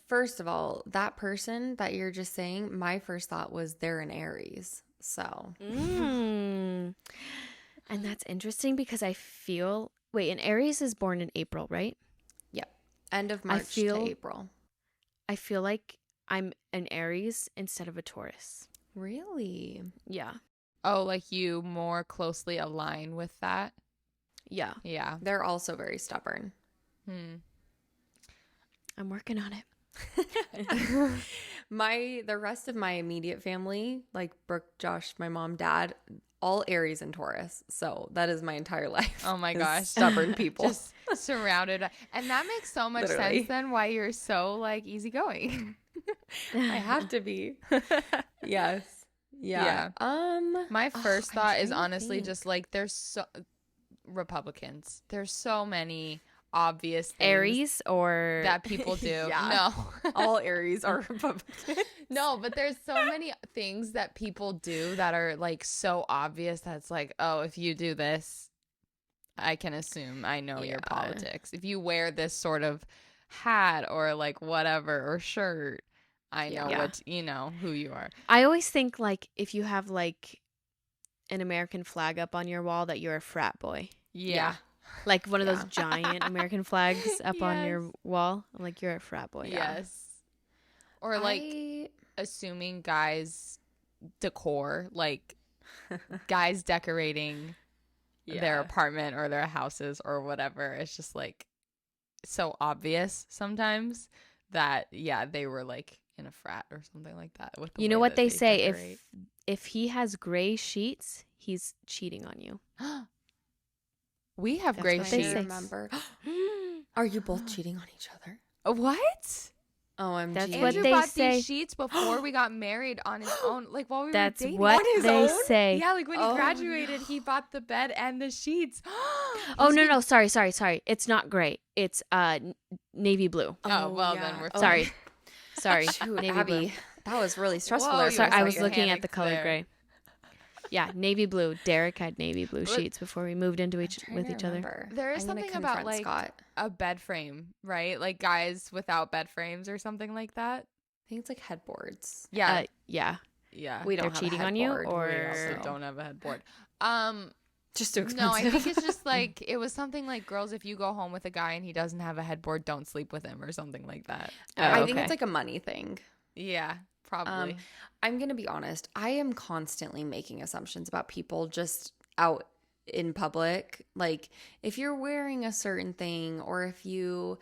First of all, that person that you're just saying, my first thought was they're an Aries. So And that's interesting because I feel an Aries is born in April, right? end of March feel- to April. I feel like I'm an Aries instead of a Taurus. Really? Yeah. Oh, like you more closely align with that? Yeah. Yeah. They're also very stubborn. I'm working on it. The rest of my immediate family, like Brooke, Josh, my mom, dad, all Aries and Taurus. So that is my entire life. Oh my is gosh. stubborn people. Just surrounded. And that makes so much Literally. sense then why you're so like easygoing. I have to be. Yes. Yeah. My first I'm thought trying is to honestly think. just like there's so Republicans. There's so many obvious things Aries or that people do. Yeah. No. all Aries are Republican. No, but there's so many things that people do that are like so obvious that's like, oh, if you do this, I can assume I know your Yeah. politics. If you wear this sort of hat or like whatever or shirt, I know Yeah. what you know who you are. I always think like if you have like an American flag up on your wall that you're a frat boy. Yeah. Like one of those Yeah. giant American flags up on your Yes. wall. I'm like, you're a frat boy. Yes. Or like I assuming guys decor, like guys decorating their apartment or their houses or whatever. It's just like so obvious sometimes that they were like in a frat or something like that. With the You know way what that they say? decorate. If he has gray sheets, he's cheating on you. We have That's gray what they sheets. say. remember. Are you both cheating on each other? What? OMG. That's what Andrew they bought say. these sheets before we got married on his own, like while we That's were dating. what On his they own? say. Yeah, like when he Oh, graduated, he bought the bed and the sheets. Oh He's no been- no sorry. It's not gray. It's navy blue. Oh, well, then we're fine. Sorry. Sorry. Shoot, Navy Abby, blue. that was really stressful. Whoa, there you for a Sorry, I was second. looking at the panicked color there. gray. Yeah, navy blue. Derek had navy blue But- sheets before we moved into I'm trying with to each other. remember. There is I'm gonna something about, confront like, Scott. a bed frame, right? Like guys without bed frames or something like that. I think it's like headboards. Yeah, Yeah. yeah. We They're don't have cheating a on you, headboard. or- We also also don't have a headboard. just too No, I expensive. think it's just like it was something like girls. If you go home with a guy and he doesn't have a headboard, don't sleep with him or something like that. Oh, I think okay. it's like a money thing. Yeah, probably. I'm gonna be honest. I am constantly making assumptions about people just out in public. Like if you're wearing a certain thing or if you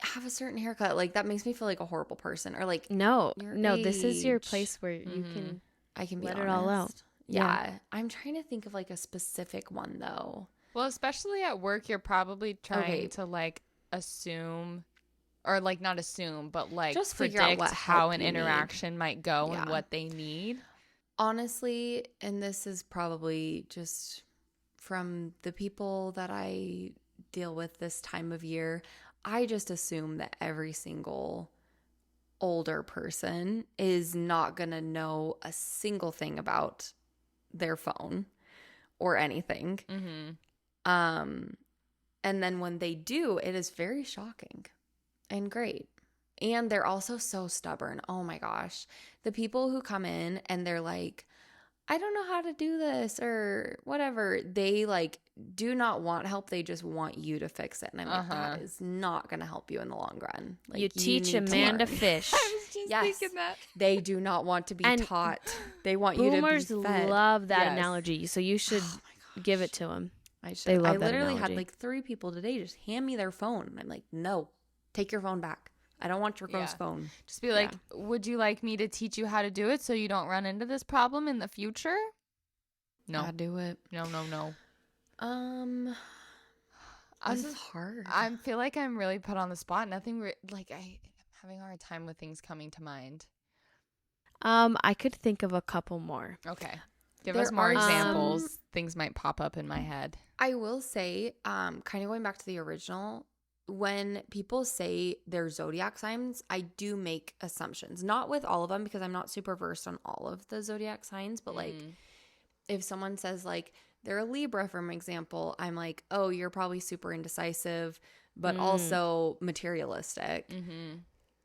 have a certain haircut, like that makes me feel like a horrible person. Or like No, Your this is your age. place where you Mhm. can. I can be Let honest. it all out. Yeah. I'm trying to think of like a specific one though. Well, especially at work, you're probably trying Okay. to like assume, or like not assume, but like Just figure out predict what how help an you need. interaction might go and Yeah. what they need. Honestly, and this is probably just from the people that I deal with this time of year, I just assume that every single older person is not going to know a single thing about their phone or anything. Mm-hmm. And then when they do, it is very shocking and great. And they're also so stubborn. Oh my gosh. The people who come in and they're like, I don't know how to do this or whatever. They like do not want help. They just want you to fix it. And I'm like, that is not going to help you in the long run. Like, You teach a need man to learn. fish. I was just Yes. thinking that. They do not want to be And taught. They want Boomers you to be fed. love that Yes. analogy, so you should Oh my give it gosh. to them. I should. They love I that literally had analogy. like 3 people today just hand me their phone. And I'm like, no, take your phone back. I don't want your gross Yeah. phone. Just be like, would you like me to teach you how to do it so you don't run into this problem in the future? No, I do it. no. This is hard. I feel like I'm really put on the spot. Nothing like I'm having a hard time with things coming to mind. I could think of a couple more. Okay. Give There us more are some- examples. Things might pop up in my head. I will say, kind of going back to the original, when people say their zodiac signs, I do make assumptions. Not with all of them because I'm not super versed on all of the zodiac signs, but like if someone says like they're a Libra, for example, I'm like, oh, you're probably super indecisive, but also materialistic. Mm-hmm.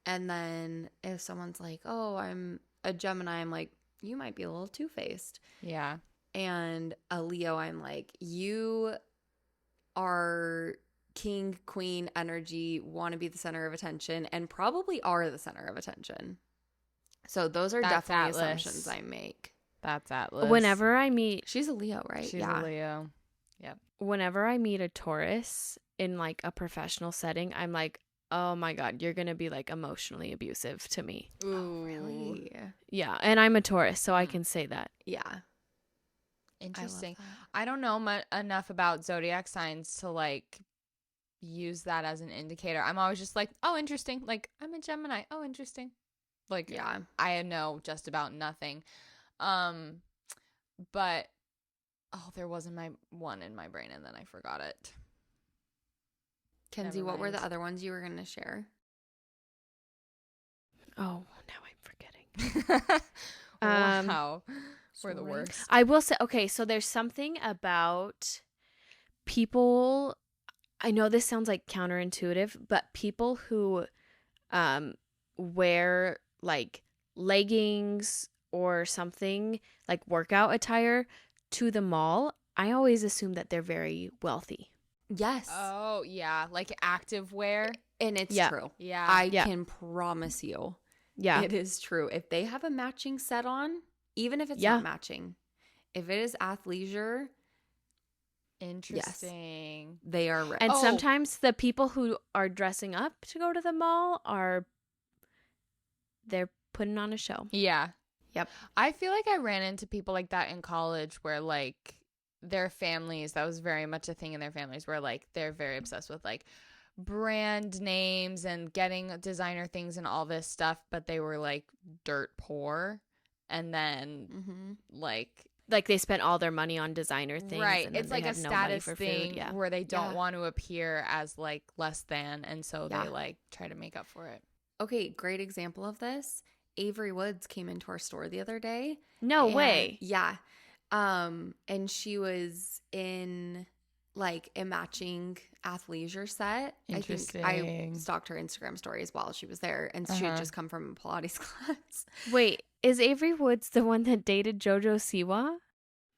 And then if someone's like, oh, I'm a Gemini, I'm like, you might be a little two-faced. Yeah. And a Leo, I'm like, you are king, queen energy, want to be the center of attention, and probably are the center of attention. So those are That's definitely Atlas. assumptions I make. That's Atlas. Whenever I meet She's a Leo, right? She's a Leo. whenever I meet a Taurus in like a professional setting, I'm like, oh my God, you're going to be like emotionally abusive to me. Ooh. Oh, really? Yeah. And I'm a Taurus, so I can say that. Yeah. Interesting. I love I don't know enough about zodiac signs to like use that as an indicator. I'm always just like, oh, interesting. Like, I'm a Gemini. Oh, interesting. Like, that. Yeah. I know just about nothing. But there wasn't my one in my brain and then I forgot it. Kenzie, Never what were the mind. other ones you were going to share? Oh, now I'm forgetting. Wow. We're the Sorry. worst. I will say, okay, so there's something about people. I know this sounds like counterintuitive, but people who wear like leggings or something like workout attire to the mall, I always assume that they're very wealthy. Yes. Oh, yeah. Like active wear. And it's Yeah. true. Yeah. I Yeah. can promise you Yeah. it is true. If they have a matching set on, even if it's Yeah. not matching, if it is athleisure, Interesting. they are rich. And Oh. sometimes the people who are dressing up to go to the mall they're putting on a show. Yeah. Yep. I feel like I ran into people like that in college where like their families, that was very much a thing in their families where like they're very obsessed with like brand names and getting designer things and all this stuff, but they were like dirt poor. And then like Like they spent all their money on designer things. right, And then it's they like a had no money status for thing food. Yeah. where they don't Yeah. want to appear as like less than, and so Yeah. they like try to make up for it. Okay, great example of this. Avery Woods came into our store the other day. No and- way. Yeah. And she was in like a matching athleisure set. I think I Interesting. stalked her Instagram stories while she was there, and she had Uh-huh. just come from a Pilates class. Wait, is Avery Woods the one that dated JoJo Siwa?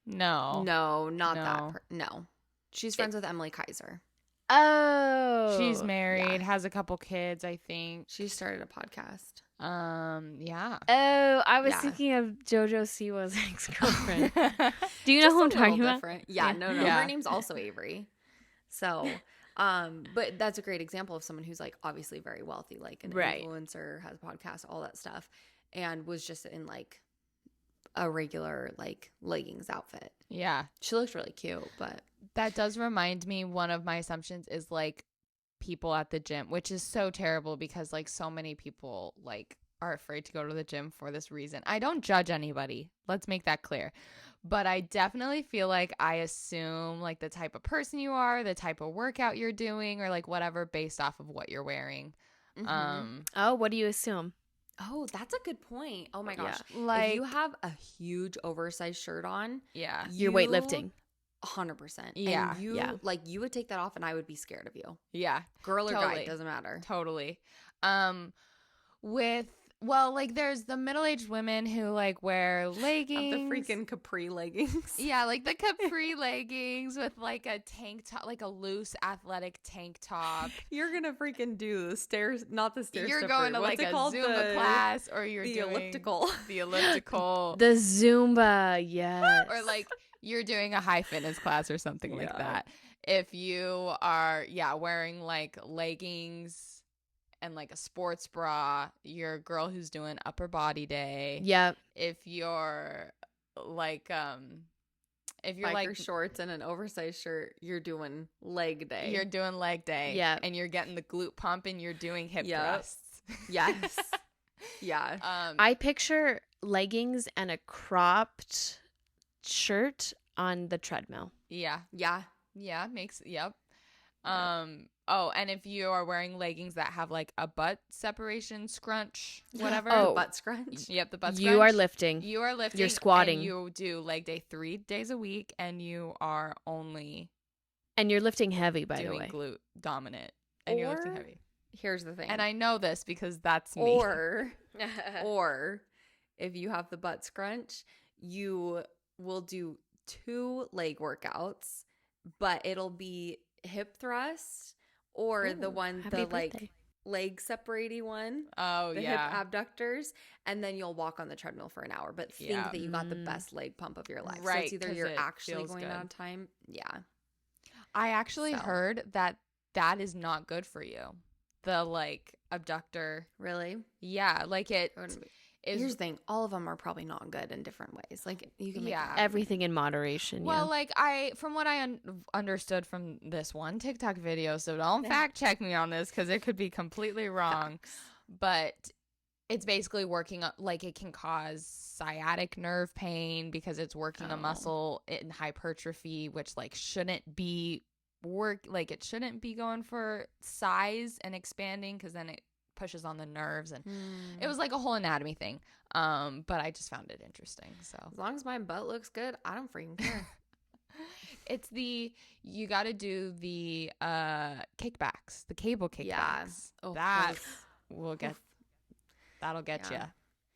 No. No, not No. that. No, she's friends with Emily Kaiser. Oh. She's married, yeah. has a couple kids, I think. She started a podcast. Yeah. Oh, I was Yeah. thinking of JoJo Siwa's ex-girlfriend. Do you know Just who a I'm talking little about? different. Yeah, Yeah. no. Yeah. Her name's also Avery. So, but that's a great example of someone who's like obviously very wealthy, like an Right. influencer, has a podcast, all that stuff, and was just in like a regular like leggings outfit. Yeah. She looked really cute, but That does remind me, one of my assumptions is like people at the gym, which is so terrible because like so many people like are afraid to go to the gym for this reason. I don't judge anybody. Let's make that clear. But I definitely feel like I assume like the type of person you are, the type of workout you're doing, or like whatever based off of what you're wearing. Oh, what do you assume? oh, that's a good point. Oh my gosh, Like if you have a huge oversized shirt on, yeah. You're weightlifting. 100%. Yeah, and you yeah. like you would take that off, and I would be scared of you, Yeah. girl or guy, Totally. it doesn't matter. Totally. Like there's the middle-aged women who like wear leggings. Of the freaking capri leggings. Yeah, like the capri leggings with like a tank top, like a loose athletic tank top. You're gonna freaking do the stairs, not the stairs. You're stepper. going to What's like it a called? Zumba class, or you're the doing elliptical. the elliptical, The Zumba, yes. or like you're doing a high fitness class or something like Yeah. that. If you are, wearing like leggings and like a sports bra, you're a girl who's doing upper body day. Yep. If you're like, if you're Biker like shorts and an oversized shirt, you're doing leg day. you're doing leg day, Yeah. and you're getting the glute pump and you're doing hip Yep. thrusts. yes, yeah. I picture leggings and a cropped shirt on the treadmill. Yeah. Yeah. Yeah, yep. Oh, and if you are wearing leggings that have like a butt separation scrunch, whatever. Oh. Butt scrunch. Yep, the butt You scrunch. are lifting. You are lifting. You're squatting. And you do leg day 3 days a week, and you are only And you're lifting heavy, by the doing way. glute dominant, and you're lifting Or- heavy. Here's the thing. And I know this because that's me. Or if you have the butt scrunch, you will do 2 leg workouts, but it'll be hip thrust or the Ooh, one, happy the like birthday. leg separating one. Oh The yeah. hip abductors, and then you'll walk on the treadmill for an hour, but think Yeah. that you got the Mm. best leg pump of your life. So Right, it's either 'cause you're it actually feels going good. down on time. Yeah. I actually So. heard that is not good for you. The like abductor. Really? Yeah, like it is. Here's the thing. All of them are probably not good in different ways. Like you can make Yeah. Everything in moderation. Well, yeah. like from what I understood from this one TikTok video, so don't fact check me on this because it could be completely wrong. But it's basically working like it can cause sciatic nerve pain because it's working a Oh. muscle in hypertrophy, which like shouldn't be it shouldn't be going for size and expanding because then it pushes on the nerves, and it was like a whole anatomy thing. But I just found it interesting. So As long as my butt looks good, I don't freaking care. it's you got to do the kickbacks, the cable kickbacks. Yeah. Oh, that those- will get that'll get Yeah.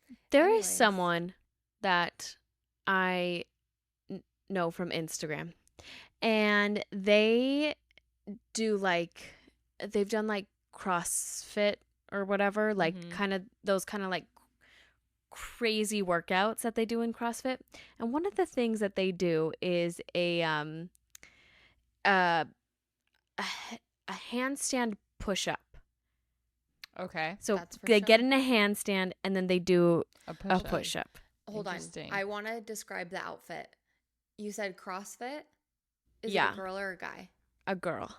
you. There is Anyways. someone that I know from Instagram. And they do like, they've done like CrossFit or whatever, like kind of those kind of like crazy workouts that they do in CrossFit. And one of the things that they do is uh, a handstand push-up. Okay. So That's for they sure. get in a handstand and then they do A a push-up. push-up. Hold on. Interesting. I want to describe the outfit. You said CrossFit? Is Yeah. it a girl or a guy? A girl.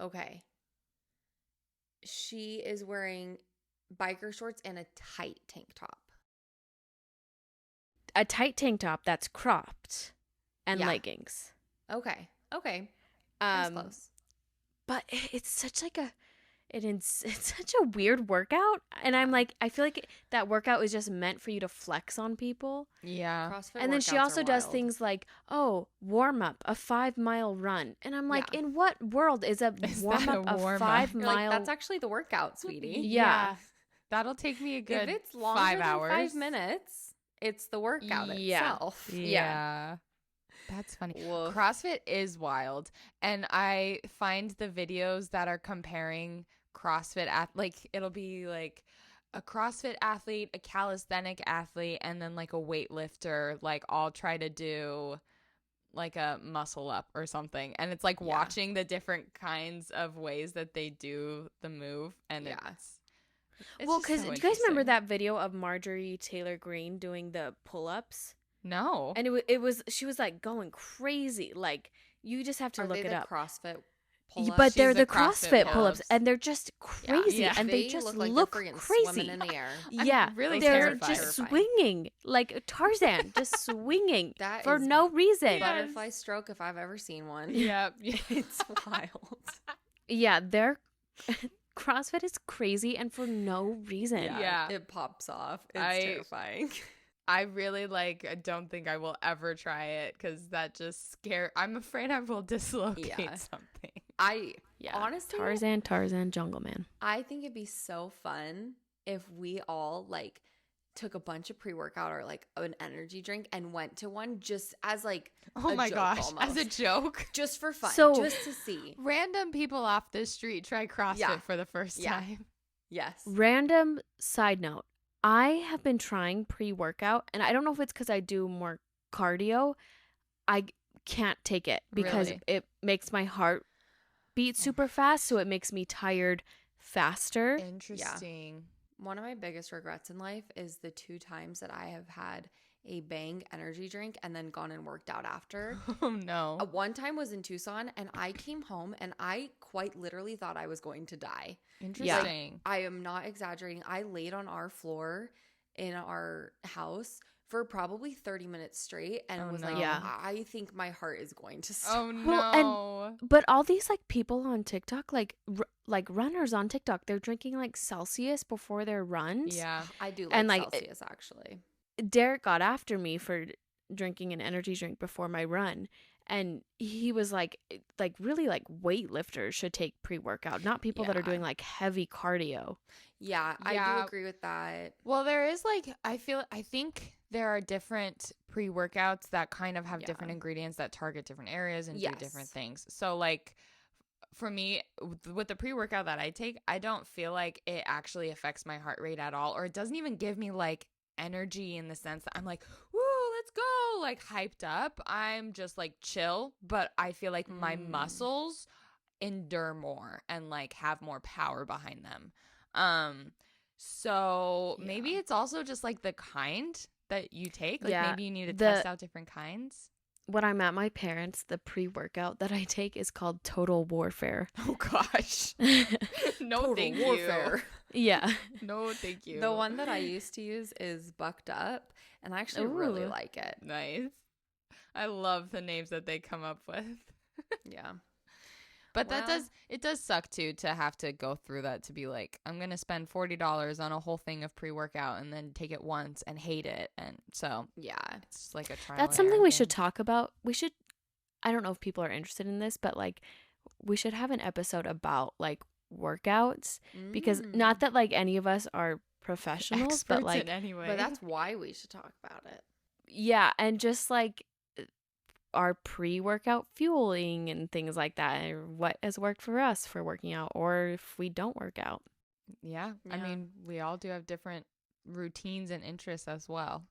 Okay. She is wearing biker shorts and a tight tank top. A tight tank top that's cropped and Yeah. leggings. Okay. Okay. That's close. But it's such like it's such a weird workout, and I'm like, I feel like that workout was just meant for you to flex on people. Yeah. CrossFit And then she workouts also are does wild. things like, oh, warm up, a 5-mile run, and I'm like, Yeah. in what world is a Is warm that up a a warm-up? 5 You're mile? like, that's actually the workout, sweetie. Yeah. That'll take me a good If it's longer 5 than hours. 5 minutes, it's the workout Yeah. itself. Yeah. That's funny. Woof. CrossFit is wild. And I find the videos that are comparing CrossFit like it'll be like a CrossFit athlete, a calisthenic athlete, and then like a weightlifter, like all try to do like a muscle up or something. And it's like Yeah. watching the different kinds of ways that they do the move. And Yeah. it's Well, just because so do you guys remember interesting. that video of Marjorie Taylor Greene doing the pull-ups? No. And she was like going crazy. Like, you just have to Are look they it the up. CrossFit Yeah, pull-ups? but they're She's the the CrossFit CrossFit pull-ups, pull-ups. and they're just crazy, Yeah. and they just look like look they're freaking crazy. swimming in the air. Yeah, really they're terrified. just swinging like Tarzan, just swinging That for is no reason. Yeah. Butterfly stroke if I've ever seen one. Yep. It's wild. Yeah, they're CrossFit is crazy and for no reason. Yeah. It pops off. It's I- terrifying. I really don't think I will ever try it because that just I'm afraid I will dislocate Yeah. something. Yeah. Honestly, Tarzan, Jungle Man. I think it'd be so fun if we all like took a bunch of pre-workout or like an energy drink and went to one just as like Oh a my joke gosh. almost. As a joke. Just for fun, So- just to see. Random people off the street try CrossFit Yeah. for the first Yeah. time. Yes. Random side note. I have been trying pre-workout, and I don't know if it's because I do more cardio. I can't take it because Really? it makes my heart beat super fast, so it makes me tired faster. Interesting. One of my biggest regrets in life is the 2 times that I have had a Bang energy drink and then gone and worked out after. Oh no. One time was in Tucson and I came home and I quite literally thought I was going to die. Interesting. I am not exaggerating. I laid on our floor in our house for probably 30 minutes straight and Oh, was no. like, Yeah. I think my heart is going to stop. Oh no. Well, But all these like people on TikTok, like runners on TikTok, they're drinking like Celsius before their runs. yeah. I do like And, like, Celsius actually. Derek got after me for drinking an energy drink before my run, and he was like really like weightlifters should take pre-workout, not people that are Yeah. doing like heavy cardio. Yeah, I Yeah. do agree with that. Well, there is like I think there are different pre-workouts that kind of have Yeah. different ingredients that target different areas and do different Yes. things. So like for me with the pre-workout that I take, I don't feel like it actually affects my heart rate at all, or it doesn't even give me like energy in the sense that I'm like, woo, let's go, like hyped up. I'm just like chill, but I feel like my muscles endure more and like have more power behind them. So maybe Yeah. it's also just like the kind that you take. Like Yeah, maybe you need to the- test out different kinds. When I'm at my parents', the pre-workout that I take is called Total Warfare. Oh gosh. No, Total thank warfare. Yeah. you. No, thank you. The one that I used to use is Bucked Up, and I actually really Ooh. like it. Nice. I love the names that they come up with. Yeah. But Well- it does suck too to have to go through that, to be like, I'm going to spend $40 on a whole thing of pre-workout and then take it once and hate it. And so Yeah. it's just like a trial. That's and something error we should thing. talk about. I don't know if people are interested in this, but like we should have an episode about like workouts, because not that like any of us are professionals, Experts but like in any way. But that's why we should talk about it. yeah, and just like our pre-workout fueling and things like that, and what has worked for us for working out, or if we don't work out. Yeah. I Yeah. mean, we all do have different routines and interests as well.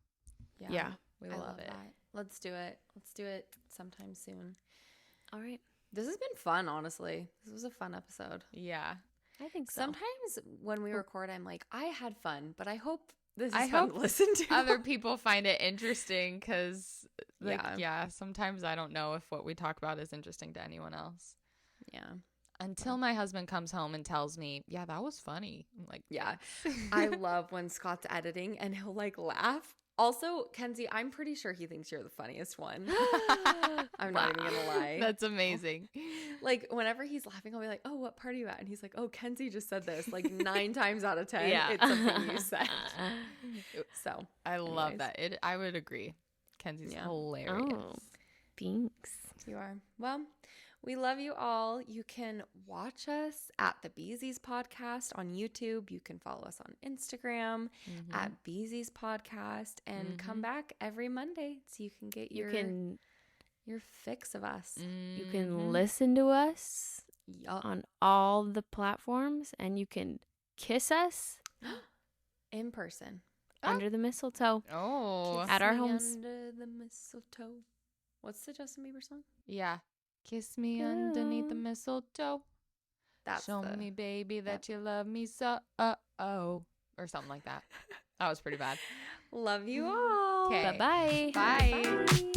Yeah. We I love it. that. Let's do it. Let's do it sometime soon. All right. This has been fun, honestly. This was a fun episode. Yeah. I think so. Sometimes when we record, I'm like, I had fun, but I hope this is I fun hope to listen to. Other people find it interesting because, Yeah. sometimes I don't know if what we talk about is interesting to anyone else. Yeah. Until my husband comes home and tells me, yeah, that was funny. I'm like, Yeah. I love when Scott's editing and he'll like laugh. Also, Kenzie, I'm pretty sure he thinks you're the funniest one. I'm not even gonna lie. That's amazing. Like whenever he's laughing, I'll be like, "Oh, what part are you at?" And he's like, "Oh, Kenzie just said this." Like 9 times out of 10, Yeah. it's something you said. So I love anyways. that. I would agree. Kenzie's Yeah. hilarious. Oh, thanks. You are. Well, we love you all. You can watch us at the Beezies podcast on YouTube. You can follow us on Instagram Mhm. at Beezies podcast and come back every Monday so you can get You your can fix of us. you can Mhm. listen to us Yup. on all the platforms, and you can kiss us In person. under the mistletoe. Oh, At our Me homes. under the mistletoe. What's the Justin Bieber song? yeah. Kiss me underneath the mistletoe. That's Show the, me, baby, that you love me so. Or something like that. That was pretty bad. Love you all. Okay. Bye-bye. Bye. Bye.